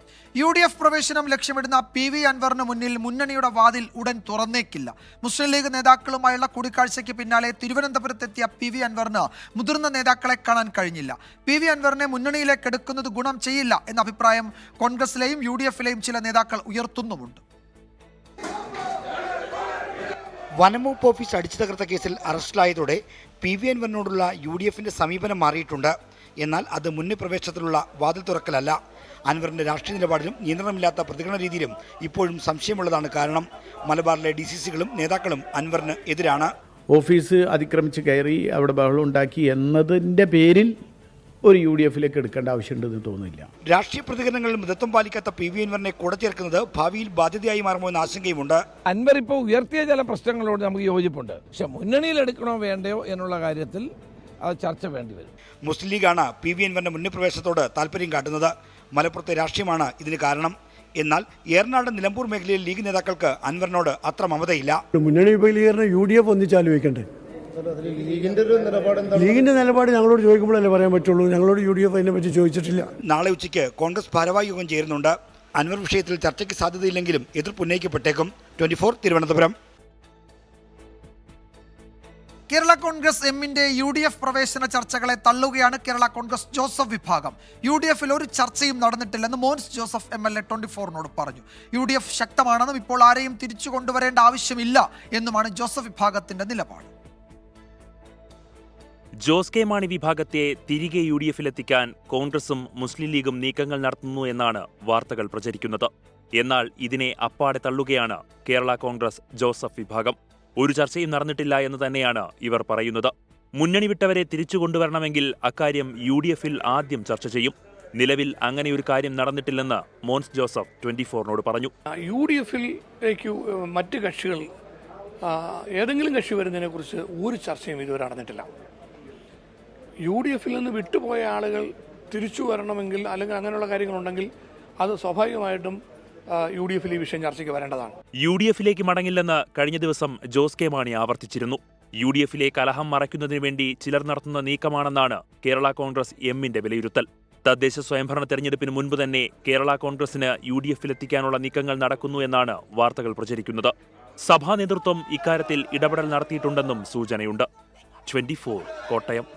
UDF പ്രവേശനം ലക്ഷ്യമിടുന്ന PV അൻവറിന് മുന്നിൽ മുന്നണിയുടെ വാതിൽ ഉടൻ തുറന്നേക്കില്ല. മുസ്ലിം ലീഗ് നേതാക്കളുമായുള്ള കൂടിക്കാഴ്ചയ്ക്ക് പിന്നാലെ തിരുവനന്തപുരത്തെത്തിയ PV അൻവറിന് മുതിർന്ന നേതാക്കളെ കാണാൻ കഴിഞ്ഞില്ല. PV അൻവറിനെ മുന്നണിയിലേക്ക് എടുക്കുന്നത് ഗുണം ചെയ്യില്ല എന്ന അഭിപ്രായം കോൺഗ്രസിലെയും UDFിലെയും ചില നേതാക്കൾ ഉയർത്തുന്നുമുണ്ട്. വനംവകുപ്പ് ഓഫീസ് അടിച്ചു തകർത്ത കേസിൽ അറസ്റ്റിലായതോടെ PV അൻവറിനോടുള്ള UDFിന്റെ സമീപനം മാറിയിട്ടുണ്ട്. എന്നാൽ അത് മുന്നേ പ്രവേശനത്തിലുള്ള വാതിൽ തുറക്കലല്ല. അൻവറിന്റെ രാഷ്ട്രീയ നിലപാടിലും നിയന്ത്രണമില്ലാത്ത പ്രതികരണ രീതിയിലും ഇപ്പോഴും സംശയമുള്ളതാണ് കാരണം. മലബാറിലെ DCCകളും നേതാക്കളും അൻവറിന് എതിരാണ്. ഓഫീസ് അതിക്രമിച്ച് കയറി അവിടെ ബഹളം ഉണ്ടാക്കി എന്നതിൻ്റെ പേരിൽ ഒരു UDFിലേക്ക് എടുക്കേണ്ട ആവശ്യമുണ്ടെന്ന് തോന്നുന്നില്ല. രാഷ്ട്രീയ പ്രതികരണങ്ങളിൽ മിതത്വം പാലിക്കാത്ത PV അൻവറിനെ കൂടെ ചേർക്കുന്നത് ഭാവിയിൽ ബാധ്യതയായി മാറുമോ എന്ന ആശങ്കയുമുണ്ട്. അൻവർ ഇപ്പോൾ ഉയർത്തിയ ചില പ്രശ്നങ്ങളോട് നമുക്ക് യോജിപ്പുണ്ട്. പക്ഷെ മുന്നണിയിൽ എടുക്കണോ വേണ്ടയോ എന്നുള്ള കാര്യത്തിൽ അത് ചർച്ച വേണ്ടി വരും. മുസ്ലിം ലീഗാണ് PV അൻവറിന്റെ മുന്നേ പ്രവേശനത്തോട് താല്പര്യം കാട്ടുന്നത്. മലപ്പുറത്തെ രാഷ്ട്രീയമാണ് ഇതിന് കാരണം. എന്നാൽ ഏറനാട് നിലമ്പൂർ മേഖലയിൽ ലീഗ് നേതാക്കൾക്ക് അൻവറിനോട് അത്ര മമതയില്ല. മുന്നണി വിപുലീകരണം UDF ഒന്നിച്ചാലോചിക്കണ്ടേ? ലീഗിന്റെ നിലപാട് ഞങ്ങളോട് ചോദിക്കുമ്പോഴല്ലേ പറയാൻ പറ്റുള്ളൂ. ഞങ്ങളോട് UDF അതിനെ പറ്റി ചോദിച്ചിട്ടില്ല. നാളെ ഉച്ചയ്ക്ക് കോൺഗ്രസ് ഭാരവാഹി യോഗം ചേരുന്നുണ്ട്. അൻവർ വിഷയത്തിൽ ചർച്ചയ്ക്ക് സാധ്യതയില്ലെങ്കിലും എതിർപ്പ് ഉന്നയിക്കപ്പെട്ടേക്കും. 24 തിരുവനന്തപുരം. കേരള കോൺഗ്രസ് എമ്മിന്റെ UDF പ്രവേശന ചർച്ചകളെ തള്ളുകയാണ് കേരള കോൺഗ്രസ് ജോസഫ് വിഭാഗം. UDFിൽ ഒരു ചർച്ചയും നടന്നിട്ടില്ലെന്ന് മോൻസ് ജോസഫ് MLA 24നോട് പറഞ്ഞു. UDF ശക്തമാണെന്നും ഇപ്പോൾ ആരെയും തിരിച്ചു കൊണ്ടുവരേണ്ട ആവശ്യമില്ല എന്നുമാണ് ജോസഫ് വിഭാഗത്തിന്റെ നിലപാട്. ജോസ് കെ മാണി വിഭാഗത്തെ തിരികെ UDF-ലെത്തിക്കാൻ കോൺഗ്രസും മുസ്ലിം ലീഗും നീക്കങ്ങൾ നടത്തുന്നു എന്നാണ് വാർത്തകൾ പ്രചരിക്കുന്നത്. എന്നാൽ ഇതിനെ അപ്പാടെ തള്ളുകയാണ് കേരള കോൺഗ്രസ് ജോസഫ് വിഭാഗം. ഒരു ചർച്ചയും നടന്നിട്ടില്ല എന്ന് തന്നെയാണ് ഇവർ പറയുന്നത്. മുന്നണി വിട്ടവരെ തിരിച്ചു കൊണ്ടുവരണമെങ്കിൽ അക്കാര്യം UDF-ൽ ആദ്യം ചർച്ച ചെയ്യും. നിലവിൽ അങ്ങനെയൊരു കാര്യം നടന്നിട്ടില്ലെന്ന് മോൻസ് ജോസഫ് 24-നോട് പറഞ്ഞു. UDF-ലേക്ക് മറ്റ് കക്ഷികൾ ഏതെങ്കിലും കക്ഷി വരുന്നതിനെക്കുറിച്ച് ഒരു ചർച്ചയും ഇതുവരെ നടന്നിട്ടില്ല. UDF-ൽ നിന്ന് വിട്ടുപോയ ആളുകൾ തിരിച്ചു വരണമെങ്കിൽ അല്ലെങ്കിൽ അങ്ങനെയുള്ള കാര്യങ്ങളുണ്ടെങ്കിൽ അത് സ്വാഭാവികമായിട്ടും UDF-ൽ ഈ വിഷയം ചർച്ചയ്ക്ക് വരേണ്ടതാണ്. UDF-ലേക്ക് മടങ്ങില്ലെന്ന് കഴിഞ്ഞ ദിവസം ജോസ് കെ മാണി ആവർത്തിച്ചിരുന്നു. UDF-ലെ കലഹം മറയ്ക്കുന്നതിനു വേണ്ടി ചിലർ നടത്തുന്ന നീക്കമാണെന്നാണ് കേരള കോൺഗ്രസ് എമ്മിന്റെ വിലയിരുത്തൽ. തദ്ദേശ സ്വയംഭരണ തെരഞ്ഞെടുപ്പിന് മുൻപ് തന്നെ കേരള കോൺഗ്രസിന് UDF-ലെത്തിക്കാനുള്ള നീക്കങ്ങൾ നടക്കുന്നു എന്നാണ് വാർത്തകൾ പ്രചരിക്കുന്നത്. സഭാ നേതൃത്വം ഇക്കാര്യത്തിൽ ഇടപെടൽ നടത്തിയിട്ടുണ്ടെന്നും സൂചനയുണ്ട്. 24 കോട്ടയം.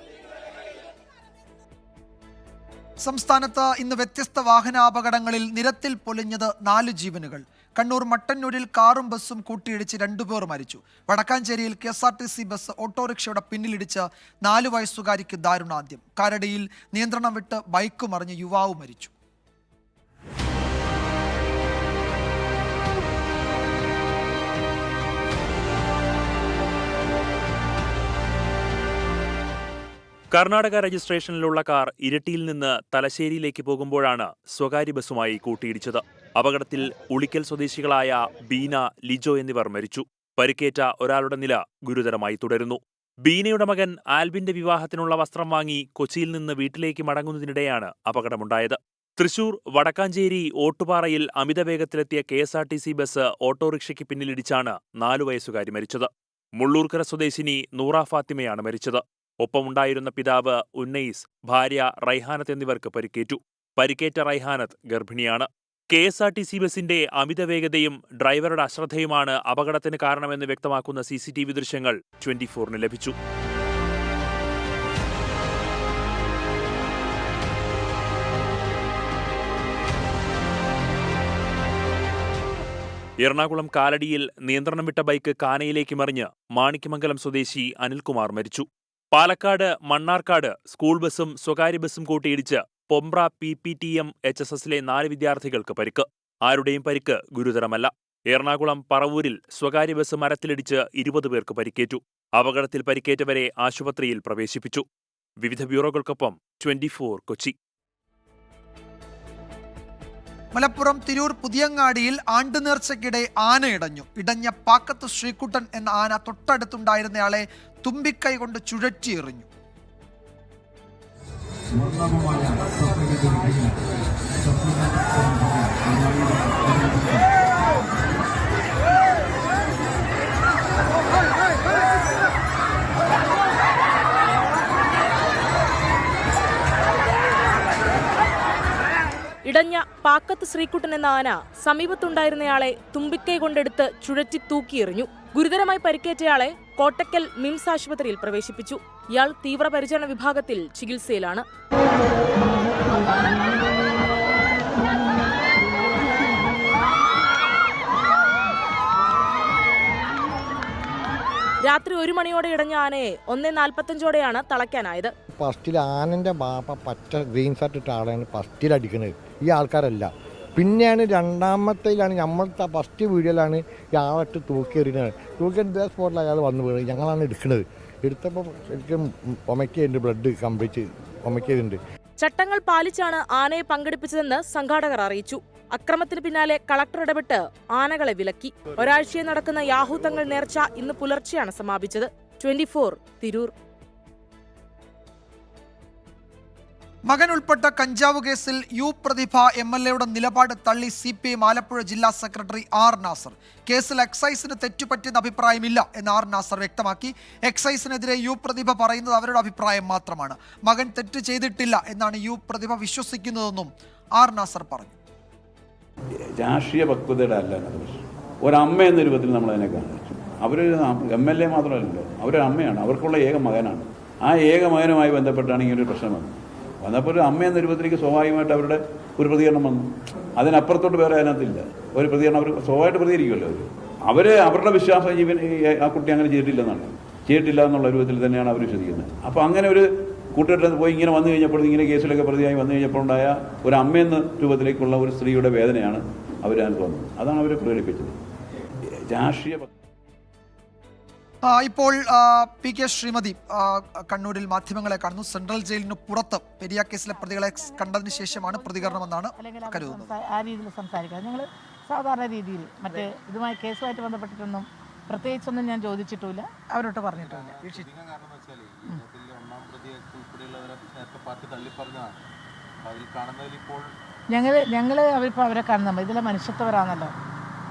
സംസ്ഥാനത്ത് ഇന്ന് വ്യത്യസ്ത വാഹനാപകടങ്ങളിൽ നിരത്തിൽ പൊലിഞ്ഞത് 4 ജീവനുകൾ. കണ്ണൂർ മട്ടന്നൂരിൽ കാറും ബസ്സും കൂട്ടിയിടിച്ച് 2 പേർ മരിച്ചു. വടക്കാഞ്ചേരിയിൽ KSRTC ബസ് ഓട്ടോറിക്ഷയുടെ പിന്നിലിടിച്ച് 4 വയസ്സുകാരിക്ക് ദാരുണാന്ത്യം. കാരടിയിൽ നിയന്ത്രണം വിട്ട് ബൈക്ക് മറിഞ്ഞ് യുവാവ് മരിച്ചു. കർണാടക രജിസ്ട്രേഷനിലുള്ള കാർ ഇരിട്ടിയിൽ നിന്ന് തലശ്ശേരിയിലേക്ക് പോകുമ്പോഴാണ് സ്വകാര്യ ബസ്സുമായി കൂട്ടിയിടിച്ചത്. അപകടത്തിൽ ഉളിക്കൽ സ്വദേശികളായ ബീന, ലിജോ എന്നിവർ മരിച്ചു. പരിക്കേറ്റ ഒരാളുടെ നില ഗുരുതരമായി തുടരുന്നു. ബീനയുടെ മകൻ ആൽബിന്റെ വിവാഹത്തിനുള്ള വസ്ത്രം വാങ്ങി കൊച്ചിയിൽ നിന്ന് വീട്ടിലേക്ക് മടങ്ങുന്നതിനിടെയാണ് അപകടമുണ്ടായത്. തൃശൂർ വടക്കാഞ്ചേരി ഓട്ടുപാറയിൽ അമിതവേഗത്തിലെത്തിയ KSRTC ബസ് ഓട്ടോറിക്ഷയ്ക്ക് പിന്നിലിടിച്ചാണ് 4 വയസ്സുകാരി മരിച്ചത്. മുള്ളൂർക്കര സ്വദേശിനി നൂറ ഫാത്തിമയാണ് മരിച്ചത്. ഒപ്പമുണ്ടായിരുന്ന പിതാവ് ഉന്നൈസ്, ഭാര്യ റൈഹാനത്ത് എന്നിവർക്ക് പരിക്കേറ്റു. പരിക്കേറ്റ റൈഹാനത്ത് ഗർഭിണിയാണ്. KSRTC ബസിന്റെ അമിതവേഗതയും ഡ്രൈവറുടെ അശ്രദ്ധയുമാണ് അപകടത്തിന് കാരണമെന്ന് വ്യക്തമാക്കുന്ന CCTV ദൃശ്യങ്ങൾ 24-ന് ലഭിച്ചു. എറണാകുളം കാലടിയിൽ നിയന്ത്രണം വിട്ട ബൈക്ക് കാനയിലേക്ക് മറിഞ്ഞ് മാണിക്യമംഗലം സ്വദേശി അനിൽകുമാർ മരിച്ചു. പാലക്കാട് മണ്ണാർക്കാട് സ്കൂൾ ബസും സ്വകാര്യ ബസും കൂട്ടിയിടിച്ച് പൊമ്പ്ര PPTM HSS-ലെ 4 വിദ്യാർത്ഥികൾക്ക് പരിക്ക്. ആരുടെയും പരിക്ക് ഗുരുതരമല്ല. എറണാകുളം പറവൂരിൽ സ്വകാര്യ ബസ് മരത്തിലിടിച്ച് 20 പേർക്ക് പരിക്കേറ്റു. അപകടത്തിൽ പരിക്കേറ്റവരെ ആശുപത്രിയിൽ പ്രവേശിപ്പിച്ചു. വിവിധ ബ്യൂറോകൾക്കൊപ്പം 24 കൊച്ചി. മലപ്പുറം തിരൂർ പുതിയങ്ങാടിയിൽ ആണ്ടുനേർച്ചയ്ക്കിടെ ആന ഇടഞ്ഞ പാക്കത്ത് ശ്രീകുട്ടൻ എന്ന ആന തൊട്ടടുത്തുണ്ടായിരുന്നയാളെ തുമ്പിക്കൈ കൊണ്ട് ചുഴറ്റിയെറിഞ്ഞു. ഇടഞ്ഞ പാക്കത്ത് ശ്രീകുട്ടൻ എന്ന ആന സമീപത്തുണ്ടായിരുന്നയാളെ തുമ്പിക്കൈ കൊണ്ടെടുത്ത് ചുഴറ്റി തൂക്കിയെറിഞ്ഞു. ഗുരുതരമായി പരിക്കേറ്റയാളെ കോട്ടക്കൽ മിംസ് ആശുപത്രിയിൽ പ്രവേശിപ്പിച്ചു. ഇയാൾ തീവ്രപരിചരണ വിഭാഗത്തിൽ ചികിത്സയിലാണ്. രാത്രി 1 മണിയോടെ ഇടഞ്ഞ ആനയെ 1:45-ഓടെയാണ് തളയ്ക്കാനായത്. ഫസ്റ്റിൽ ആനന്റെ ബാപ്പ പച്ച ഗ്രീൻ ഷർട്ട് ഇട്ട ആളാണ് ഫസ്റ്റിൽ അടിക്കുന്നത്. ഈ ആൾക്കാരല്ല. പിന്നെയാണ് രണ്ടാമത്തേലാണ് നമ്മളത്തെ ഫസ്റ്റ് വീഡിയോയിലാണ് ഈ ആളിട്ട് തൂക്കിയെറിയുന്നത്. തൂക്കിയ സ്പോട്ടിൽ അയാൾ വന്നു വീണത്. ഞങ്ങളാണ് എടുക്കുന്നത്. എടുത്തപ്പോൾ ശരിക്കും ഒമയ്ക്കുന്നുണ്ട്, ബ്ലഡ് കംപ്ലീറ്റ് ഒമയ്ക്കുന്നുണ്ട്. ചട്ടങ്ങൾ പാലിച്ചാണ് ആനയെ പങ്കെടുപ്പിച്ചതെന്ന് സംഘാടകർ അറിയിച്ചു. അക്രമത്തിന് പിന്നാലെ കളക്ടർ ഇടപെട്ട് ആനകളെ വിലക്കി. ഒരാഴ്ചയെ നടക്കുന്ന യാഹൂ തങ്ങൾ നേർച്ച ഇന്ന് പുലർച്ചെയാണ് സമാപിച്ചത്. 24 തിരൂർ. മകൻ ഉൾപ്പെട്ട കഞ്ചാവ് കേസിൽ പ്രതിഭ MLA-യുടെ നിലപാട് തള്ളി CPIM ആലപ്പുഴ ജില്ലാ സെക്രട്ടറി R. നാസർ. കേസിൽ എക്സൈസിന് തെറ്റുപറ്റിയെന്ന അഭിപ്രായമില്ല എന്ന് R. നാസർ വ്യക്തമാക്കി. എക്സൈസിനെതിരെ പ്രതിഭ പറയുന്നത് അവരുടെ അഭിപ്രായം മാത്രമാണ്. മകൻ തെറ്റ് ചെയ്തിട്ടില്ല എന്നാണ് പ്രതിഭ വിശ്വസിക്കുന്നതെന്നും R. നാസർ പറഞ്ഞു. രാഷ്ട്രീയ പക്വതയുടെ അല്ല ഒരമ്മ എന്ന രൂപത്തിൽ നമ്മൾ അതിനെ കാണിച്ചു. അവർ MLA മാത്രമല്ലല്ലോ, അവരൊരു അമ്മയാണ്, അവർക്കുള്ള ഏക മകനാണ്. ആ ഏക മകനുമായി ബന്ധപ്പെട്ടാണ് ഇങ്ങനൊരു പ്രശ്നം വന്നപ്പോൾ ഒരു അമ്മ എന്ന രൂപത്തിലേക്ക് സ്വാഭാവികമായിട്ട് അവരുടെ ഒരു പ്രതികരണം വന്നു. അതിനപ്പുറത്തോട്ട് വേറെ അതിനകത്തില്ല. ഒരു പ്രതികരണം അവർ സ്വാഭാവികമായിട്ട് പ്രതികരിക്കുമല്ലോ. അവർ അവരുടെ വിശ്വാസം ജീവൻ ആ കുട്ടി അങ്ങനെ ചെയ്തിട്ടില്ലെന്നാണ്. ചെയ്തിട്ടില്ല എന്നുള്ള രൂപത്തിൽ തന്നെയാണ് അവർ വിശ്വസിക്കുന്നത്. അപ്പോൾ അങ്ങനെ ഒരു കൂട്ടുകെട്ടിൽ പോയി ഇങ്ങനെ വന്നു കഴിഞ്ഞപ്പോൾ ഇങ്ങനെ കേസിലൊക്കെ പ്രതിയായി വന്നു കഴിഞ്ഞപ്പോൾ ഉണ്ടായ ഒരു അമ്മയെന്ന രൂപത്തിലേക്കുള്ള ഒരു സ്ത്രീയുടെ വേദനയാണ് അവരതിനകത്ത് വന്നത്. അതാണ് അവർ പ്രകടിപ്പിച്ചത്. രാഷ്ട്രീയ ഇപ്പോൾ പി കെ ശ്രീമതി കണ്ണൂരിൽ മാധ്യമങ്ങളെ കാണുന്നു. സെൻട്രൽ ജയിലിന് പുറത്ത് പെരിയ കേസിലെ പ്രതികളെ കണ്ടതിന് ശേഷമാണ് പ്രതികരണമെന്നാണ് കരുതുന്നത്. ആ രീതിയിൽ സംസാരിക്കാം. ഞങ്ങൾ സാധാരണ രീതിയിൽ മറ്റേ ഇതുമായി കേസുമായിട്ട് ബന്ധപ്പെട്ടിട്ടൊന്നും പ്രത്യേകിച്ചൊന്നും ഞാൻ ചോദിച്ചിട്ടില്ല, അവരോട്ട് പറഞ്ഞിട്ടില്ല. ഞങ്ങൾ അവരിപ്പോൾ അവരെ കാണുന്നത് ഇതിലെ മനുഷ്യത്വരാണല്ലോ.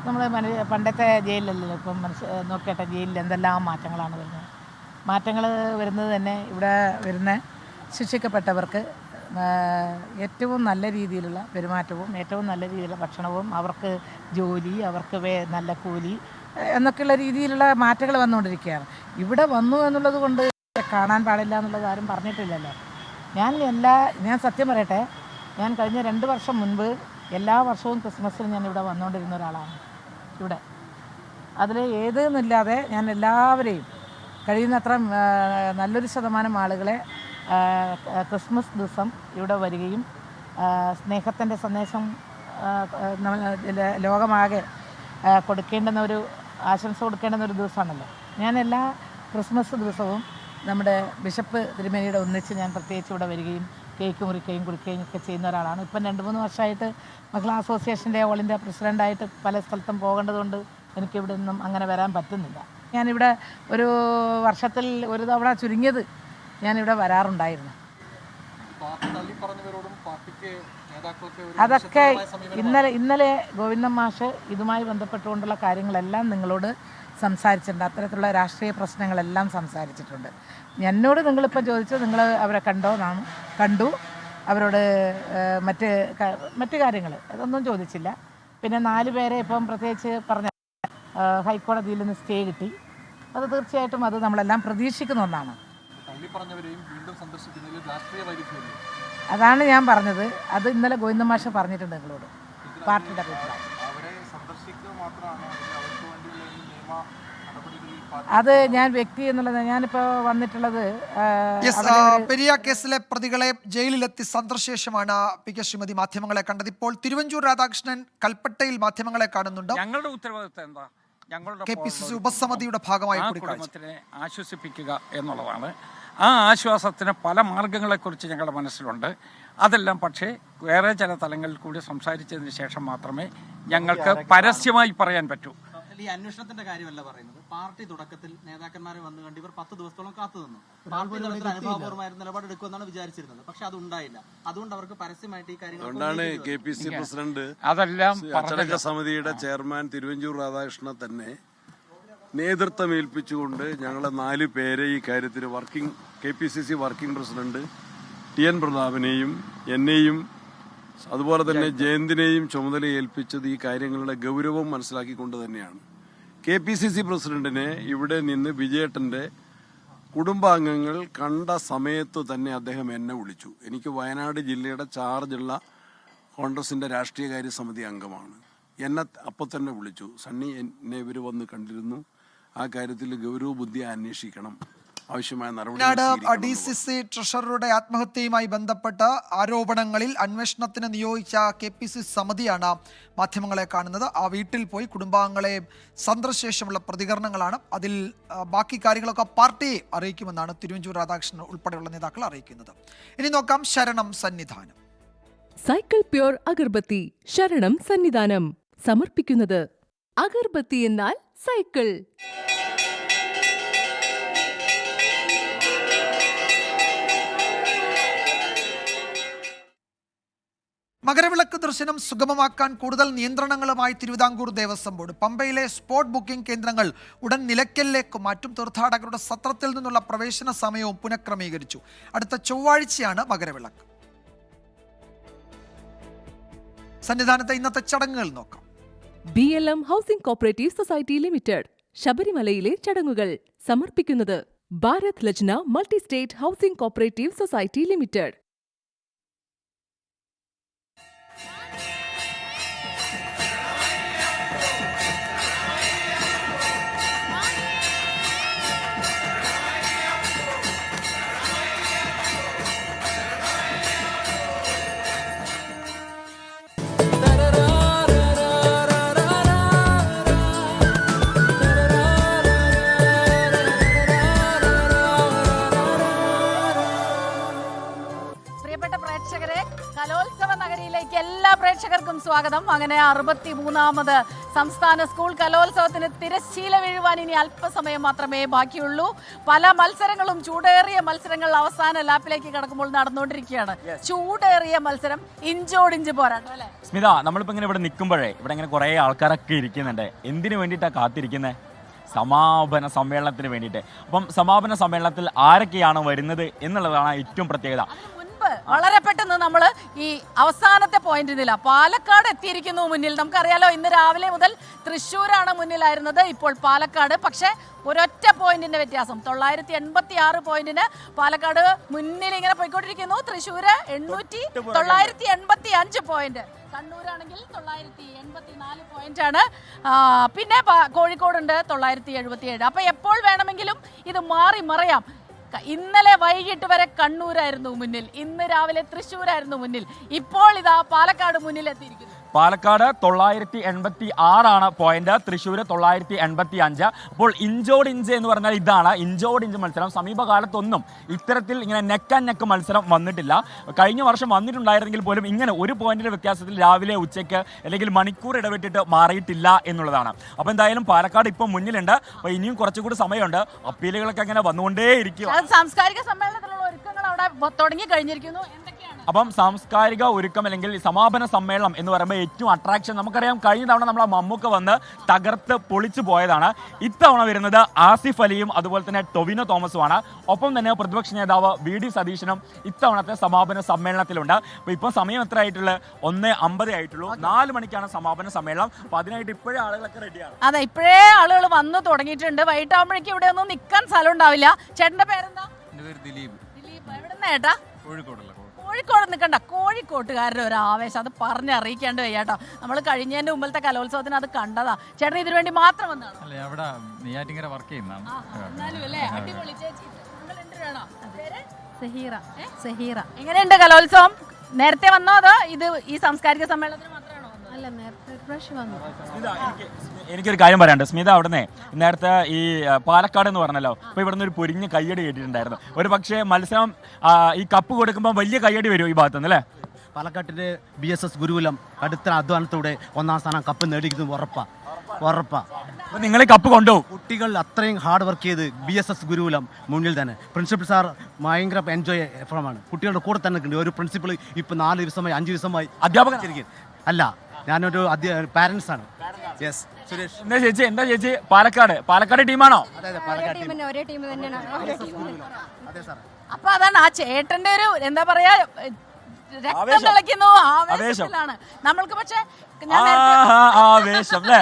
നമ്മൾ പണ്ടത്തെ ജയിലിലല്ലോ ഇപ്പം നോക്കട്ടെ, ജയിലിൽ എന്തെല്ലാം മാറ്റങ്ങളാണ് വരുന്നത്. മാറ്റങ്ങൾ വരുന്നത് തന്നെ ഇവിടെ വരുന്ന ശിക്ഷിക്കപ്പെട്ടവർക്ക് ഏറ്റവും നല്ല രീതിയിലുള്ള പെരുമാറ്റവും ഏറ്റവും നല്ല രീതിയിലുള്ള ഭക്ഷണവും അവർക്ക് ജോലി, അവർക്ക് നല്ല കൂലി എന്നൊക്കെയുള്ള രീതിയിലുള്ള മാറ്റങ്ങൾ വന്നുകൊണ്ടിരിക്കുകയാണ്. ഇവിടെ വന്നു എന്നുള്ളത് കൊണ്ട് കാണാൻ പാടില്ല എന്നുള്ളത് ആരും പറഞ്ഞിട്ടില്ലല്ലോ. ഞാൻ സത്യം പറയട്ടെ, ഞാൻ കഴിഞ്ഞ 2 വർഷം മുൻപ് എല്ലാ വർഷവും ക്രിസ്മസിന് ഞാൻ ഇവിടെ വന്നുകൊണ്ടിരുന്ന ഒരാളാണ്. ഇവിടെ അതിൽ ഏതെന്നില്ലാതെ ഞാൻ എല്ലാവരെയും കഴിയുന്നത്ര നല്ലൊരു ശതമാനം ആളുകളെ ക്രിസ്മസ് ദിവസം ഇവിടെ വരികയും സ്നേഹത്തിൻ്റെ സന്ദേശം ലോകമാകെ കൊടുക്കേണ്ടുന്ന ഒരു ആശംസ കൊടുക്കേണ്ടുന്ന ഒരു ദിവസമാണല്ലോ. ഞാൻ എല്ലാ ക്രിസ്മസ് ദിവസവും നമ്മുടെ ബിഷപ്പ് തിരുമേനിയുടെ ഒന്നിച്ച് ഞാൻ പ്രത്യേകിച്ച് ഇവിടെ വരികയും കേക്ക് മുറിക്കുകയും കുടിക്കുകയും ഒക്കെ ചെയ്യുന്ന ഒരാളാണ്. ഇപ്പം 2-3 വർഷമായിട്ട് മഹിളാ അസോസിയേഷൻ്റെ ഓൾ ഇന്ത്യ പ്രസിഡൻ്റായിട്ട് പല സ്ഥലത്തും പോകേണ്ടതുകൊണ്ട് എനിക്കിവിടെ നിന്നും അങ്ങനെ വരാൻ പറ്റുന്നില്ല. ഞാനിവിടെ ഒരു വർഷത്തിൽ ഒരു തവണ ചുരുങ്ങിയത് ഞാനിവിടെ വരാറുണ്ടായിരുന്നു. അതൊക്കെ ഇന്നലെ ഗോവിന്ദൻ മാഷ് ഇതുമായി ബന്ധപ്പെട്ടുകൊണ്ടുള്ള കാര്യങ്ങളെല്ലാം നിങ്ങളോട് സംസാരിച്ചിട്ടുണ്ട്. അത്തരത്തിലുള്ള രാഷ്ട്രീയ പ്രശ്നങ്ങളെല്ലാം സംസാരിച്ചിട്ടുണ്ട്. എന്നോട് നിങ്ങളിപ്പോൾ ചോദിച്ചത് നിങ്ങൾ അവരെ കണ്ടു, അവരോട് മറ്റ് കാര്യങ്ങൾ അതൊന്നും ചോദിച്ചില്ല. പിന്നെ 4 പേരെ ഇപ്പം പ്രത്യേകിച്ച് പറഞ്ഞ ഹൈക്കോടതിയിൽ നിന്ന് സ്റ്റേ കിട്ടി. അത് തീർച്ചയായിട്ടും അത് നമ്മളെല്ലാം പ്രതീക്ഷിക്കുന്ന ഒന്നാണ്. അതാണ് ഞാൻ പറഞ്ഞത്. അത് ഇന്നലെ ഗോവിന്ദൻ മാഷ് പറഞ്ഞിട്ടുണ്ട് നിങ്ങളോട്, പാർട്ടിയുടെ അഭിപ്രായം. അത് ഞാൻ വ്യക്തി എന്നുള്ളത് ഞാനിപ്പോൾ വന്നിട്ടുള്ളത് പെരിയ കേസിലെ പ്രതികളെ ജയിലിലെത്തി സന്ദർശേഷമാണ് പി കെ ശ്രീമതി മാധ്യമങ്ങളെ കണ്ടത്. ഇപ്പോൾ തിരുവഞ്ചൂർ രാധാകൃഷ്ണൻ കൽപ്പറ്റയിൽ മാധ്യമങ്ങളെ കാണുന്നുണ്ട്. ഞങ്ങളുടെ ഉത്തരവാദിത്തം എന്താ? ഞങ്ങളുടെ KPCC ഉപസമിതിയുടെ ഭാഗമായി കുടുംബത്തിനെ ആശ്വസിപ്പിക്കുക എന്നുള്ളതാണ്. ആ ആശ്വാസത്തിന് പല മാർഗങ്ങളെക്കുറിച്ച് ഞങ്ങളുടെ മനസ്സിലുണ്ട്. അതെല്ലാം പക്ഷേ വേറെ ചില തലങ്ങളിൽ കൂടി സംസാരിച്ചതിന് ശേഷം മാത്രമേ ഞങ്ങൾക്ക് പരസ്യമായി പറയാൻ പറ്റൂ. ഈ അന്വേഷണത്തിന്റെ കാര്യമല്ല പറയുന്നത്. പാർട്ടി തുടക്കത്തിൽ നേതാക്കന്മാരെ വന്നു കണ്ട് ഇവർ 10 ദിവസത്തോളം കാത്തു നിന്നു. പാർട്ടി തലത്തിൽ അനുഭവപൂർവ്വമായ നിലപാടെടുക്കുമെന്നാണ് വിചാരിച്ചിരുന്നത്. പക്ഷെ അതുണ്ടായില്ല. അതുകൊണ്ട് അവർക്ക് പരസ്യമായിട്ട് ഈ അതുകൊണ്ടാണ് KPCC പ്രസിഡന്റ് അതെല്ലാം അച്ചടക്ക സമിതിയുടെ ചെയർമാൻ തിരുവഞ്ചൂർ രാധാകൃഷ്ണനെ തന്നെ നേതൃത്വം ഏൽപ്പിച്ചുകൊണ്ട് ഞങ്ങളെ 4 പേരെ ഈ കാര്യത്തിന് KPCC വർക്കിംഗ് പ്രസിഡന്റ് TN പ്രതാപനെയും എന്നെയും അതുപോലെ തന്നെ ജയന്തിനെയും ചുമതല ഏൽപ്പിച്ചത് ഈ കാര്യങ്ങളുടെ ഗൗരവം മനസ്സിലാക്കിക്കൊണ്ട് തന്നെയാണ്. KPCC പ്രസിഡന്റിനെ ഇവിടെ നിന്ന് വിജയേട്ടന്റെ കുടുംബാംഗങ്ങൾ കണ്ട സമയത്ത് തന്നെ അദ്ദേഹം എന്നെ വിളിച്ചു. എനിക്ക് വയനാട് ജില്ലയുടെ ചാർജുള്ള കോൺഗ്രസിന്റെ രാഷ്ട്രീയകാര്യ സമിതി അംഗമാണ്. എന്നെ അപ്പോൾ തന്നെ വിളിച്ചു. സണ്ണി, എന്നെ ഇവർ വന്ന് കണ്ടിരുന്നു, ആ കാര്യത്തിൽ ഗൗരവ ബുദ്ധി അന്വേഷിക്കണം, ആവശ്യമായ നടപടി. DCC ട്രഷററുടെ ആത്മഹത്യയുമായി ബന്ധപ്പെട്ട ആരോപണങ്ങളിൽ അന്വേഷണത്തിന് നിയോഗിച്ച KPCC സമിതിയാണ് മാധ്യമങ്ങളെ കാണുന്നത്. ആ വീട്ടിൽ പോയി കുടുംബാംഗങ്ങളെ സന്ദർശേഷമുള്ള പ്രതികരണങ്ങളാണ്. അതിൽ ബാക്കി കാര്യങ്ങളൊക്കെ പാർട്ടിയെ അറിയിക്കുമെന്നാണ് തിരുവഞ്ചൂർ രാധാകൃഷ്ണൻ ഉൾപ്പെടെയുള്ള നേതാക്കൾ അറിയിക്കുന്നത്. ഇനി നോക്കാം ശരണം സന്നിധാനം. സൈക്കിൾ പ്യൂർ അഗർബത്തി ശരണം സന്നിധാനം സമർപ്പിക്കുന്നത് അഗർബത്തി എന്നാൽ സൈക്കിൾ. മകരവിളക്ക് ദർശനം സുഗമമാക്കാൻ കൂടുതൽ നിയന്ത്രണങ്ങളുമായി തിരുവിതാംകൂർ ദേവസ്വം ബോർഡ്. പമ്പയിലെ സ്പോട്ട് ബുക്കിംഗ് കേന്ദ്രങ്ങൾ ഉടൻ നിലയ്ക്കലിലേക്ക് മാറ്റും. തീർത്ഥാടകരുടെ സത്രത്തിൽ നിന്നുള്ള പ്രവേശന സമയവും പുനഃക്രമീകരിച്ചു. അടുത്ത ചൊവ്വാഴ്ചയാണ് മകരവിളക്ക്. സന്നിധാനത്തെ ഇന്നത്തെ ചടങ്ങുകൾ നോക്കാം. BLM housing cooperative society limited ശബരിമലയിലെ ചടങ്ങുകൾ സമർപ്പിക്കുന്നത് Bharat Lajna multi state housing cooperative society limited. പ്രേക്ഷകരെ, കലോത്സവ നഗരിയിലേക്ക് എല്ലാ പ്രേക്ഷകർക്കും സ്വാഗതം. അങ്ങനെ 63ാമത് സംസ്ഥാന സ്കൂൾ കലോത്സവത്തിന് തിരശ്ശീല വീഴുവാൻ ഇനി അല്പസമയം മാത്രമേ ബാക്കിയുള്ളൂ. പല മത്സരങ്ങളും, ചൂടേറിയ മത്സരങ്ങൾ അവസാന ലാപ്പിലേക്ക് കടക്കുമ്പോൾ നടന്നുകൊണ്ടിരിക്കുകയാണ്. ചൂടേറിയ മത്സരം, ഇഞ്ചോടിഞ്ച് പോരാട്ടം അല്ലേ സ്മിത? നമ്മളിപ്പോ ഇങ്ങനെ ഇവിടെ നിൽക്കുമ്പോഴേ ഇവിടെ ഇങ്ങനെ കുറെ ആൾക്കാരൊക്കെ ഇരിക്കുന്നുണ്ട്. എന്തിനു വേണ്ടിയിട്ടാണ് കാത്തിരിക്കുന്നത്? സമാപന സമ്മേളനത്തിന് വേണ്ടിയിട്ട്. അപ്പം സമാപന സമ്മേളനത്തിൽ ആരൊക്കെയാണ് വരുന്നത് എന്നുള്ളതാണ് ഏറ്റവും പ്രത്യേകത. വളരെ പെട്ടെന്ന് നമ്മൾ ഈ അവസാനത്തെ പോയിന്റിനില്ല, പാലക്കാട് എത്തിയിരിക്കുന്നു മുന്നിൽ. നമുക്കറിയാലോ, ഇന്ന് രാവിലെ മുതൽ തൃശ്ശൂരാണ് മുന്നിലായിരുന്നത്, ഇപ്പോൾ പാലക്കാട്. പക്ഷേ ഒരൊറ്റ പോയിന്റിന്റെ വ്യത്യാസം, 986 പോയിന്റിന് പാലക്കാട് മുന്നിൽ ഇങ്ങനെ പോയിക്കൊണ്ടിരിക്കുന്നു. തൃശ്ശൂര് 985 പോയിന്റ്, കണ്ണൂരാണെങ്കിൽ 984 പോയിന്റ് ആണ്. പിന്നെ കോഴിക്കോടുണ്ട് 977. അപ്പൊ എപ്പോൾ വേണമെങ്കിലും ഇത് മാറി മറിയാം. ഇന്നലെ വൈകിട്ട് വരെ കണ്ണൂരായിരുന്നു മുന്നിൽ, ഇന്ന് രാവിലെ തൃശ്ശൂരായിരുന്നു മുന്നിൽ, ഇപ്പോൾ ഇതാ പാലക്കാട് മുന്നിൽ എത്തിയിരിക്കുന്നു. പാലക്കാട് 986 പോയിന്റ്, തൃശ്ശൂർ 985. അപ്പോൾ ഇഞ്ചോടിഞ്ച് എന്ന് പറഞ്ഞാൽ ഇതാണ് ഇഞ്ചോടിഞ്ച് മത്സരം. സമീപകാലത്തൊന്നും ഇത്തരത്തിൽ ഇങ്ങനെ നെക്ക് ആൻഡ് നെക്ക് മത്സരം വന്നിട്ടില്ല. കഴിഞ്ഞ വർഷം വന്നിട്ടുണ്ടായിരുന്നെങ്കിൽ പോലും ഇങ്ങനെ ഒരു പോയിന്റിന്റെ വ്യത്യാസത്തിൽ രാവിലെ ഉച്ചയ്ക്ക് അല്ലെങ്കിൽ മണിക്കൂർ ഇടവിട്ടിട്ട് മാറിയിട്ടില്ല എന്നുള്ളതാണ്. അപ്പോൾ എന്തായാലും പാലക്കാട് ഇപ്പം മുന്നിലുണ്ട്. അപ്പോൾ ഇനിയും കുറച്ചുകൂടി സമയമുണ്ട്. അപ്പീലുകളൊക്കെ അങ്ങനെ വന്നുകൊണ്ടേയിരിക്കും. സാംസ്കാരിക സമ്മേളനത്തിലുള്ള ഒരുക്കങ്ങൾ അവിടെ തുടങ്ങി കഴിഞ്ഞിരിക്കുന്നു. അപ്പം സാംസ്കാരിക ഒരുക്കം അല്ലെങ്കിൽ സമാപന സമ്മേളനം എന്ന് പറയുമ്പോൾ ഏറ്റവും അട്രാക്ഷൻ, നമുക്കറിയാം കഴിഞ്ഞ തവണ നമ്മളെ മമ്മൂക്ക വന്ന് തകർത്ത് പൊളിച്ചു പോയതാണ്. ഇത്തവണ വരുന്നത് ആസിഫ് അലിയും അതുപോലെ തന്നെ ടൊവിനോ തോമസുമാണ്. ഒപ്പം തന്നെ പ്രതിപക്ഷ നേതാവ് VD സതീശനും ഇത്തവണത്തെ സമാപന സമ്മേളനത്തിലുണ്ട്. അപ്പോൾ ഇപ്പം സമയം എത്ര ആയിട്ടുള്ളത്? 1:50 ആയിട്ടുള്ളൂ. 4 മണിക്കാണ് സമാപന സമ്മേളനം. അപ്പോൾ അതിനായിട്ട് ഇപ്പോഴേ ആളുകളൊക്കെ റെഡിയാണ്. അതെ, ഇപ്പോഴേ ആളുകൾ വന്നു തുടങ്ങിയിട്ടുണ്ട്. വൈകിട്ടാകുമ്പോഴേക്കും ഇവിടെ ഒന്നും നിൽക്കാൻ സ്ഥലം ഉണ്ടാവില്ല. ചേട്ടന്റെ പേരെന്താ? എൻ്റെ പേര് ദിലീപ്. എവിടുന്ന ചേട്ടാ? കോഴിക്കോട് നിൽക്കണ്ട, കോഴിക്കോട്ടുകാരുടെ ഒരു ആവേശം അത് പറഞ്ഞറിയിക്കേണ്ട വയ്യാട്ടോ. നമ്മൾ കഴിഞ്ഞതിന്റെ മുമ്പത്തെ കലോത്സവത്തിന് അത് കണ്ടതാ. ചേട്ടൻ ഇതിനു വേണ്ടി മാത്രം വന്നാണ്? അല്ല, അവിടെ നെയ്യാറ്റിൻകര വർക്ക് ചെയ്യുന്നതാണ്. അടിപൊളി. ചേച്ചി എങ്ങനെയുണ്ട് കലോത്സവം? നേരത്തെ വന്നോ അതോ ഇത് ഈ സാംസ്കാരിക സമ്മേളനത്തിന് മാത്രമാണോ? അല്ല, നേരത്തെ പ്രാവശ്യം വന്നു. എനിക്കൊരു കാര്യം പറയാനുണ്ട് സ്മിത. അവിടുന്ന് നേരത്തെ ഈ പാലക്കാട് എന്ന് പറഞ്ഞല്ലോ, അപ്പോൾ ഇവിടുന്ന് ഒരു പൊരിഞ്ഞ കയ്യടി കേട്ടിട്ടുണ്ടായിരുന്നു. ഒരു പക്ഷേ മത്സരം ഈ കപ്പ് കൊടുക്കുമ്പോൾ വലിയ കയ്യടി വരും ഈ ഭാഗത്തുനിന്ന് അല്ലേ? പാലക്കാട്ടിൻ്റെ BSS ഗുരുകുലം കടുത്ത അധ്വാനത്തോടെ 1ാം സ്ഥാനം കപ്പ് നേടിയിരിക്കുന്നത് ഉറപ്പാ. നിങ്ങൾ ഈ കപ്പ് കൊണ്ടുപോകും. കുട്ടികൾ അത്രയും ഹാർഡ് വർക്ക് ചെയ്ത് BSS ഗുരുകുലം മുന്നിൽ തന്നെ. പ്രിൻസിപ്പൽ സാർ ഭയങ്കര എൻജോയ് എഫ്രമാണ്. കുട്ടികളുടെ കൂടെ തന്നെ ഉണ്ട്. ഒരു പ്രിൻസിപ്പൾ ഇപ്പോൾ 4 ദിവസമായി 5 ദിവസമായി അധ്യാപകൻ അല്ല, ഞാനൊരു പാരൻസ് ആണ്. യെസ്. സുരേഷ്, എന്താ ചേച്ചി പാലക്കാട് ടീമാണോ? ഒരേ ടീം തന്നെയാണ്. അപ്പൊ അതാണ് ആ ചേട്ടന്റെ ഒരു എന്താ പറയാ, രക്തം തിളയ്ക്കുന്നു, ആവേശത്തിലാണ് നമ്മൾക്ക്. പക്ഷെ ആവേശം അല്ലേ?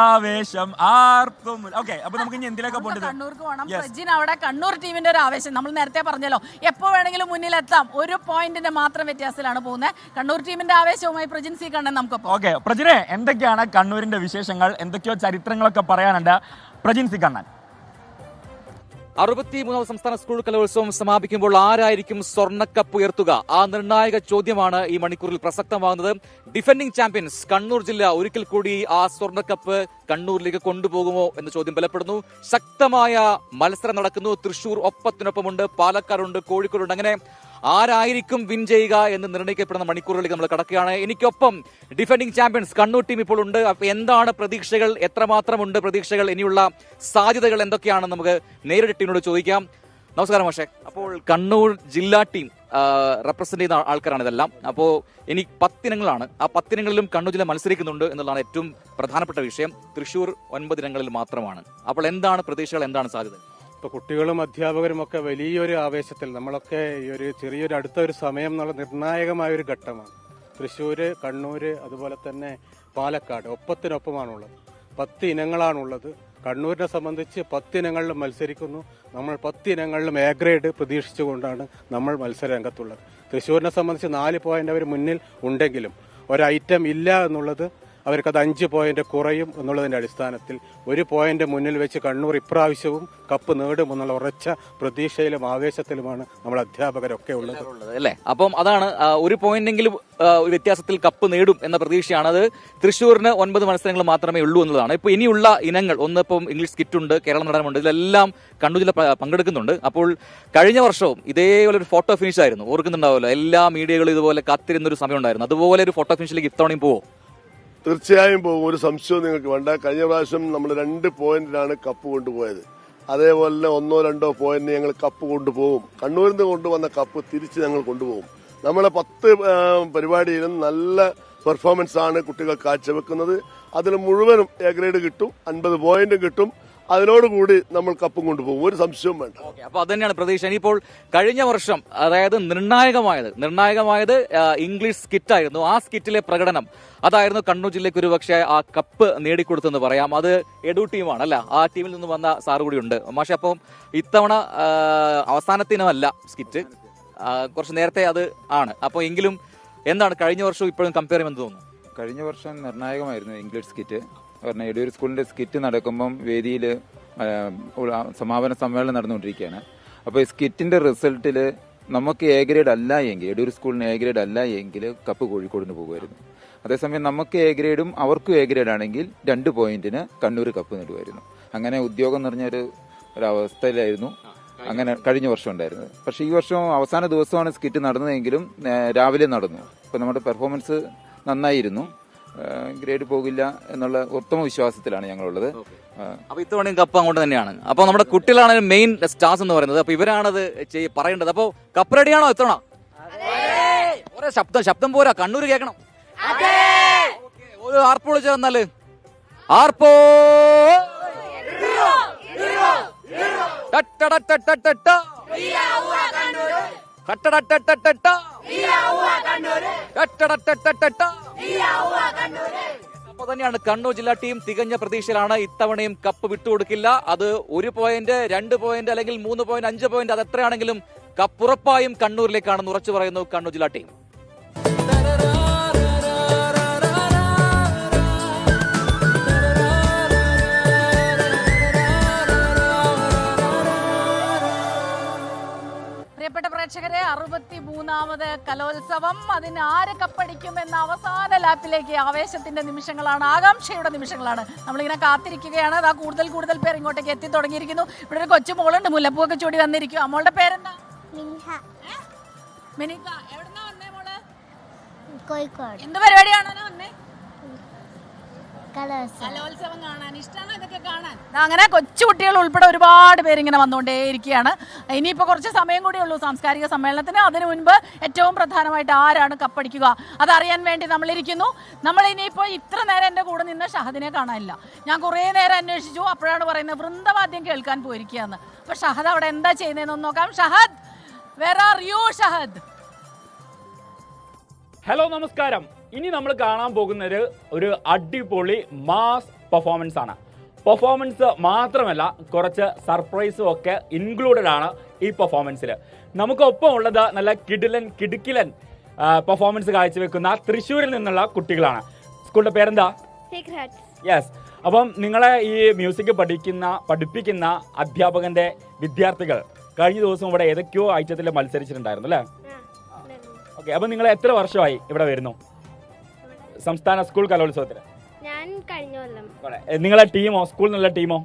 ആവേശം ആർക്കും. ഓക്കെ, അപ്പൊ നമുക്ക് ഇനി എന്തിനൊക്കെ പോകേണ്ടത്? കണ്ണൂർക്ക് പോകണം. പ്രജിന് അവിടെ കണ്ണൂർ ടീമിന്റെ ഒരു ആവേശം നമ്മൾ നേരത്തെ പറഞ്ഞല്ലോ, എപ്പോ വേണമെങ്കിലും മുന്നിലെത്താം. ഒരു പോയിന്റിന്റെ മാത്രം വ്യത്യാസത്തിലാണ് പോകുന്നത്. കണ്ണൂർ ടീമിന്റെ ആവേശവുമായി പ്രജിൻ സി കണ്ണൻ നമുക്കൊപ്പം. ഓക്കെ പ്രജിനെ, എന്തൊക്കെയാണ് കണ്ണൂരിന്റെ വിശേഷങ്ങൾ? എന്തൊക്കെയോ ചരിത്രങ്ങളൊക്കെ പറയാനുണ്ട്. പ്രജിൻ സി കണ്ണൻ. 63ാം സംസ്ഥാന സ്കൂൾ കലോത്സവം സമാപിക്കുമ്പോൾ ആരായിരിക്കും സ്വർണ്ണക്കപ്പ് ഉയർത്തുക? ആ നിർണായക ചോദ്യമാണ് ഈ മണിക്കൂറിൽ പ്രസക്തമാകുന്നത്. ഡിഫൻഡിംഗ് ചാമ്പ്യൻസ് കണ്ണൂർ ജില്ല ഒരിക്കൽ കൂടി ആ സ്വർണ്ണക്കപ്പ് കണ്ണൂരിലേക്ക് കൊണ്ടുപോകുമോ എന്ന ചോദ്യം ബലപ്പെടുന്നു. ശക്തമായ മത്സരം നടക്കുന്നു. തൃശൂർ ഒപ്പത്തിനൊപ്പമുണ്ട്, പാലക്കാടുണ്ട്, കോഴിക്കോടുണ്ട്. അങ്ങനെ ആരായിരിക്കും വിൻ ചെയ്യുക എന്ന് നിർണ്ണയിക്കപ്പെടുന്ന മണിക്കൂറുകളിലേക്ക് നമ്മൾ കടക്കുകയാണ്. എനിക്കൊപ്പം ഡിഫൻഡിംഗ് ചാമ്പ്യൻസ് കണ്ണൂർ ടീം ഇപ്പോൾ ഉണ്ട്. അപ്പോൾ എന്താണ് പ്രതീക്ഷകൾ? എത്രമാത്രമുണ്ട് പ്രതീക്ഷകൾ? ഇനിയുള്ള സാധ്യതകൾ എന്തൊക്കെയാണെന്ന് നമുക്ക് നേരിട്ട് ടീമിനോട് ചോദിക്കാം. നമസ്കാരം മാഷേ. അപ്പോൾ കണ്ണൂർ ജില്ലാ ടീം റെപ്രസെന്റ് ചെയ്യുന്ന ആൾക്കാരാണ് ഇതെല്ലാം. അപ്പോൾ ഇനി 10 ഇനങ്ങളാണ്. ആ 10 ഇനങ്ങളിലും കണ്ണൂർ ജില്ല മത്സരിക്കുന്നുണ്ട് എന്നുള്ളതാണ് ഏറ്റവും പ്രധാനപ്പെട്ട വിഷയം. തൃശ്ശൂർ 9 ഇനങ്ങളിൽ മാത്രമാണ്. അപ്പോൾ എന്താണ് പ്രതീക്ഷകൾ? എന്താണ് സാധ്യത? ഇപ്പോൾ കുട്ടികളും അധ്യാപകരും ഒക്കെ വലിയൊരു ആവേശത്തിൽ, നമ്മളൊക്കെ ഈ ഒരു ചെറിയൊരു അടുത്തൊരു സമയം എന്നുള്ള നിർണായകമായൊരു ഘട്ടമാണ്. തൃശ്ശൂർ, കണ്ണൂർ, അതുപോലെ തന്നെ പാലക്കാട് ഒപ്പത്തിനൊപ്പമാണുള്ളത്. 10 ഇനങ്ങളാണുള്ളത്. കണ്ണൂരിനെ സംബന്ധിച്ച് 10 ഇനങ്ങളിലും മത്സരിക്കുന്നു. നമ്മൾ 10 ഇനങ്ങളിലും എ ഗ്രേഡ് പ്രതീക്ഷിച്ചുകൊണ്ടാണ് നമ്മൾ മത്സര രംഗത്തുള്ളത്. തൃശ്ശൂരിനെ സംബന്ധിച്ച് 4 പോയിന്റ് അവർ മുന്നിൽ ഉണ്ടെങ്കിലും ഒരു ഐറ്റം ഇല്ല എന്നുള്ളത് അവർക്കത് 5 പോയിന്റ് കുറയും എന്നുള്ളതിൻ്റെ അടിസ്ഥാനത്തിൽ 1 പോയിന്റ് മുന്നിൽ വെച്ച് കണ്ണൂർ ഇപ്രാവശ്യവും കപ്പ് നേടും എന്നുള്ള ഉറച്ച പ്രതീക്ഷയിലും ആവേശത്തിലുമാണ് നമ്മൾ അധ്യാപകരൊക്കെ ഉള്ളത് അല്ലേ? അപ്പം അതാണ് 1 പോയിന്റെങ്കിലും വ്യത്യാസത്തിൽ കപ്പ് നേടും എന്ന പ്രതീക്ഷയാണ്. അത് തൃശ്ശൂരിന് 9 മത്സരങ്ങൾ മാത്രമേ ഉള്ളൂ എന്നുള്ളതാണ്. ഇപ്പോൾ ഇനിയുള്ള ഇനങ്ങൾ ഒന്നിപ്പം ഇംഗ്ലീഷ് സ്കിറ്റുണ്ട്, കേരള നടനമുണ്ട്, ഇതിലെല്ലാം കണ്ണൂർ ജില്ല പങ്കെടുക്കുന്നുണ്ട്. അപ്പോൾ കഴിഞ്ഞ വർഷവും ഇതേപോലെ ഒരു ഫോട്ടോ ഫിനിഷ് ആയിരുന്നു, ഓർക്കുന്നുണ്ടാവുമല്ലോ, എല്ലാ മീഡിയകളും ഇതുപോലെ കാത്തിരുന്നൊരു സമയം ഉണ്ടായിരുന്നു. അതുപോലെ ഒരു ഫോട്ടോ ഫിനിഷിലേക്ക് ഇത്തവണയും പോവോ? തീർച്ചയായും പോകും, ഒരു സംശയവും നിങ്ങൾക്ക് വേണ്ട. കഴിഞ്ഞ പ്രാവശ്യം നമ്മൾ 2 പോയിന്റിനാണ് കപ്പ് കൊണ്ടുപോയത്. അതേപോലെ തന്നെ 1-2 പോയിന്റിന് ഞങ്ങൾ കപ്പ് കൊണ്ടുപോകും. കണ്ണൂരിൽ നിന്ന് കൊണ്ടുവന്ന കപ്പ് തിരിച്ച് ഞങ്ങൾ കൊണ്ടുപോകും. നമ്മളെ 10 പരിപാടിയിലും നല്ല പെർഫോമൻസ് ആണ് കുട്ടികൾ കാഴ്ചവെക്കുന്നത്. അതിൽ മുഴുവനും എ ഗ്രേഡ് കിട്ടും, 50 പോയിന്റ് കിട്ടും. അതിനോടുകൂടി നമ്മൾ കപ്പും കൊണ്ടുപോകും, ഒരു സംശയവും വേണ്ട. അപ്പൊ അത് തന്നെയാണ് പ്രതീക്ഷ. ഇനിയിപ്പോൾ കഴിഞ്ഞ വർഷം അതായത് നിർണായകമായത് ഇംഗ്ലീഷ് സ്കിറ്റ് ആയിരുന്നു. ആ സ്കിറ്റിലെ പ്രകടനം അതായിരുന്നു കണ്ണൂർ ജില്ലയ്ക്ക് ഒരു പക്ഷേ ആ കപ്പ് നേടിക്കൊടുത്തെന്ന് പറയാം. അത് എഡു ടീമാണ് അല്ല, ആ ടീമിൽ നിന്ന് വന്ന സാറ് കൂടി ഉണ്ട്. പക്ഷെ അപ്പം ഇത്തവണ അവസാനത്തിനല്ല സ്കിറ്റ്, കുറച്ച് നേരത്തെ അത് ആണ്. അപ്പോൾ എങ്കിലും എന്താണ് കഴിഞ്ഞ വർഷവും ഇപ്പോഴും കമ്പയർ ചെയ്യുമെന്ന് തോന്നുന്നു? കഴിഞ്ഞ വർഷം നിർണായകമായിരുന്നു ഇംഗ്ലീഷ് സ്കിറ്റ്. കാരണം എടൂർ സ്കൂളിൻ്റെ സ്കിറ്റ് നടക്കുമ്പം വേദിയിൽ സമാപന സമ്മേളനം നടന്നുകൊണ്ടിരിക്കുകയാണ്. അപ്പോൾ ഈ സ്കിറ്റിൻ്റെ റിസൾട്ടിൽ നമുക്ക് എ ഗ്രേഡ് അല്ല എങ്കിൽ, എടൂർ സ്കൂളിന് എ ഗ്രേഡ് അല്ല എങ്കിൽ കപ്പ് കോഴിക്കോടിന് പോകുമായിരുന്നു. അതേസമയം നമുക്ക് എ ഗ്രേഡും അവർക്കും എ ഗ്രേഡ് ആണെങ്കിൽ 2 പോയിന്റിന് കണ്ണൂർ കപ്പ് നേടുമായിരുന്നു. അങ്ങനെ ഉദ്യോഗം നിറഞ്ഞൊരു അവസ്ഥയിലായിരുന്നു അങ്ങനെ കഴിഞ്ഞ വർഷം ഉണ്ടായിരുന്നത്. പക്ഷേ ഈ വർഷം അവസാന ദിവസമാണ് സ്കിറ്റ് നടന്നതെങ്കിലും രാവിലെ നടന്നു. അപ്പോൾ നമ്മുടെ പെർഫോമൻസ് നന്നായിരുന്നു. ഗ്രേഡ് പോകില്ല എന്നുള്ള ഉത്തമ വിശ്വാസത്തിലാണ് ഞങ്ങളുള്ളത്. അപ്പൊ ഇത്തവണയും കപ്പ് അങ്ങോട്ട് തന്നെയാണ്. അപ്പൊ നമ്മുടെ കുട്ടികളാണ് മെയിൻ സ്റ്റാർസ് എന്ന് പറയുന്നത്. അപ്പൊ ഇവരാണത് പറയേണ്ടത്. അപ്പൊ കപ്പ് റെഡിയാണോ ഇത്തവണ? ഒരേ ശബ്ദം പോരാ, കണ്ണൂർ കേൾക്കണം. ഒരു ആർപ്പോ വിളിച്ചു തന്നാല് ആർപ്പോ അപ്പൊ തന്നെയാണ് കണ്ണൂർ ജില്ലാ ടീം തികഞ്ഞ പ്രതീക്ഷയിലാണ്. ഇത്തവണയും കപ്പ് വിട്ടുകൊടുക്കില്ല. അത് 1 പോയിന്റ്, 2 പോയിന്റ് അല്ലെങ്കിൽ 3 പോയിന്റ്, 5 പോയിന്റ്, അത് എത്രയാണെങ്കിലും കപ്പ് ഉറപ്പായും കണ്ണൂരിലേക്കാണെന്ന് ഉറച്ചു പറയുന്നു കണ്ണൂർ ജില്ലാ ടീം. പ്രിയപ്പെട്ട പ്രേക്ഷകരെ, 63ാമത് കലോത്സവം, അതിന് ആര് കപ്പടിക്കുമെന്ന അവസാന ലാപ്പിലേക്ക് ആവേശത്തിന്റെ നിമിഷങ്ങളാണ്, ആകാംക്ഷയുടെ നിമിഷങ്ങളാണ്. നമ്മളിങ്ങനെ കാത്തിരിക്കുകയാണ്. അതാ കൂടുതൽ പേർ ഇങ്ങോട്ടേക്ക് എത്തി തുടങ്ങിയിരിക്കുന്നു. ഇവിടെ ഒരു കൊച്ചു മോളുണ്ട്, മുല്ലപ്പൂവൊക്കെ ചൂടി വന്നിരിക്കും. മോളുടെ പേരെന്താ? മിനിക. എവിടുന്നാ വന്നേ മോള്? കോഴിക്കോട്. എന്ത് പരിപാടിയാണോ വന്നേ? കലോത്സവം കാണാൻ ഇഷ്ടമാണോ ഇതൊക്കെ കാണാൻ? അങ്ങനെ കൊച്ചു കുട്ടികൾ ഉൾപ്പെടെ ഒരുപാട് പേരിങ്ങനെ വന്നുകൊണ്ടേയിരിക്കുകയാണ്. ഇനിയിപ്പോൾ കുറച്ച് സമയം കൂടി ഉള്ളൂ സാംസ്കാരിക സമ്മേളനത്തിന്. അതിനു മുൻപ് ഏറ്റവും പ്രധാനമായിട്ട് ആരാണ് കപ്പടിക്കുക അതറിയാൻ വേണ്ടി നമ്മളിരിക്കുന്നു. നമ്മൾ ഇനിയിപ്പോൾ ഇത്ര നേരം എൻ്റെ കൂടെ നിന്ന് ഷഹദിനെ കാണാനില്ല. ഞാൻ കുറേ നേരം അന്വേഷിച്ചു. അപ്പോഴാണ് പറയുന്നത് വൃന്ദവാദ്യം കേൾക്കാൻ പോയിരിക്കുകയെന്ന്. അപ്പോൾ ഷഹദ് അവിടെ എന്താ ചെയ്യുന്നതെന്ന് നോക്കാം. Shahad, where are you Shahad? Hello, നമസ്കാരം. ഇനി നമ്മൾ കാണാൻ പോകുന്നത് ഒരു അടിപൊളി മാസ് പെർഫോമൻസ് ആണ്. പെർഫോമൻസ് മാത്രമല്ല, കുറച്ച് സർപ്രൈസും ഒക്കെ ഇൻക്ലൂഡഡ് ആണ് ഈ പെർഫോമൻസിൽ. നമുക്കൊപ്പം ഉള്ളത് നല്ല കിടുക്കിലൻ പെർഫോമൻസ് കാഴ്ചവെക്കുന്ന തൃശ്ശൂരിൽ നിന്നുള്ള കുട്ടികളാണ്. സ്കൂളിന്റെ പേരെന്താ? യെസ്. അപ്പം നിങ്ങളെ ഈ മ്യൂസിക് പഠിപ്പിക്കുന്ന അധ്യാപകന്റെ വിദ്യാർത്ഥികൾ കഴിഞ്ഞ ദിവസം ഇവിടെ ഏതൊക്കെയോ ഐറ്റത്തിൽ മത്സരിച്ചിട്ടുണ്ടായിരുന്നു അല്ലേ? ഓക്കെ. അപ്പം നിങ്ങൾ എത്ര വർഷമായി ഇവിടെ വരുന്നു സംസ്ഥാന സ്കൂൾ കലോത്സവത്തിന്? ഞാൻ കഴിഞ്ഞ കൊല്ലം. നിങ്ങളെ ടീമോ, സ്കൂളിൽ നിന്നുള്ള ടീമോ?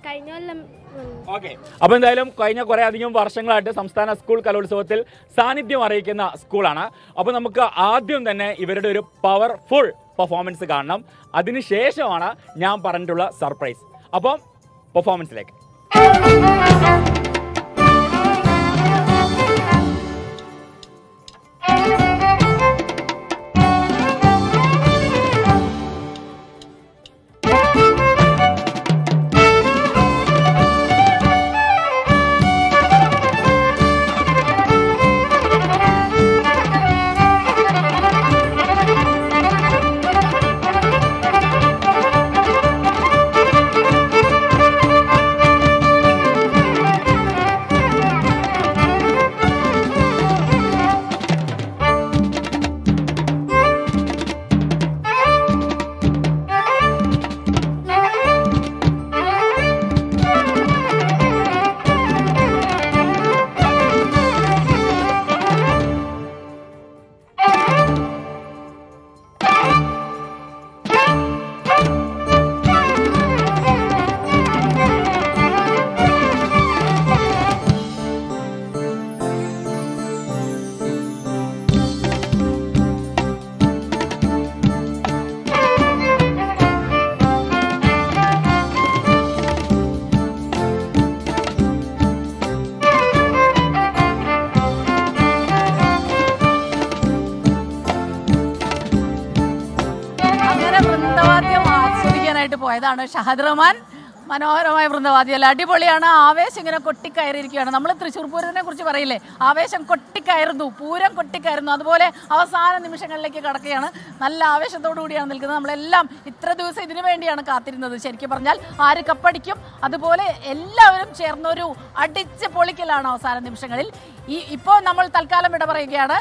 കഴിഞ്ഞ കൊല്ലം. ഓക്കെ. അപ്പൊ എന്തായാലും കഴിഞ്ഞ കുറെ അധികം വർഷങ്ങളായിട്ട് സംസ്ഥാന സ്കൂൾ കലോത്സവത്തിൽ സാന്നിധ്യം അറിയിക്കുന്ന സ്കൂളാണ്. അപ്പൊ നമുക്ക് ആദ്യം തന്നെ ഇവരുടെ ഒരു പവർഫുൾ പെർഫോമൻസ് കാണണം. അതിനുശേഷമാണ് ഞാൻ പറഞ്ഞിട്ടുള്ള സർപ്രൈസ്. അപ്പം പെർഫോമൻസിലേക്ക്. ആയിട്ട് പോയതാണ് ഷഹദ് റഹ്മാൻ. മനോഹരമായ വൃന്ദവാദിയല്ല, അടിപൊളിയാണ്. ആവേശം ഇങ്ങനെ കൊട്ടിക്കയറിയിരിക്കുകയാണ്. നമ്മൾ തൃശ്ശൂർ പൂരത്തിനെ കുറിച്ച് പറയില്ലേ, ആവേശം കൊട്ടിക്കയറുന്നു, പൂരം കൊട്ടിക്കയറുന്നു. അതുപോലെ അവസാന നിമിഷങ്ങളിലേക്ക് കടക്കുകയാണ്. നല്ല ആവേശത്തോടു കൂടിയാണ് നിൽക്കുന്നത്. നമ്മളെല്ലാം ഇത്ര ദിവസം ഇതിനു വേണ്ടിയാണ് കാത്തിരുന്നത്. ശരിക്കും പറഞ്ഞാൽ ആര് കപ്പടിക്കും, അതുപോലെ എല്ലാവരും ചേർന്നൊരു അടിച്ച് പൊളിക്കലാണ് അവസാന നിമിഷങ്ങളിൽ. ഇപ്പോൾ നമ്മൾ തൽക്കാലം വിട പറയുകയാണ്.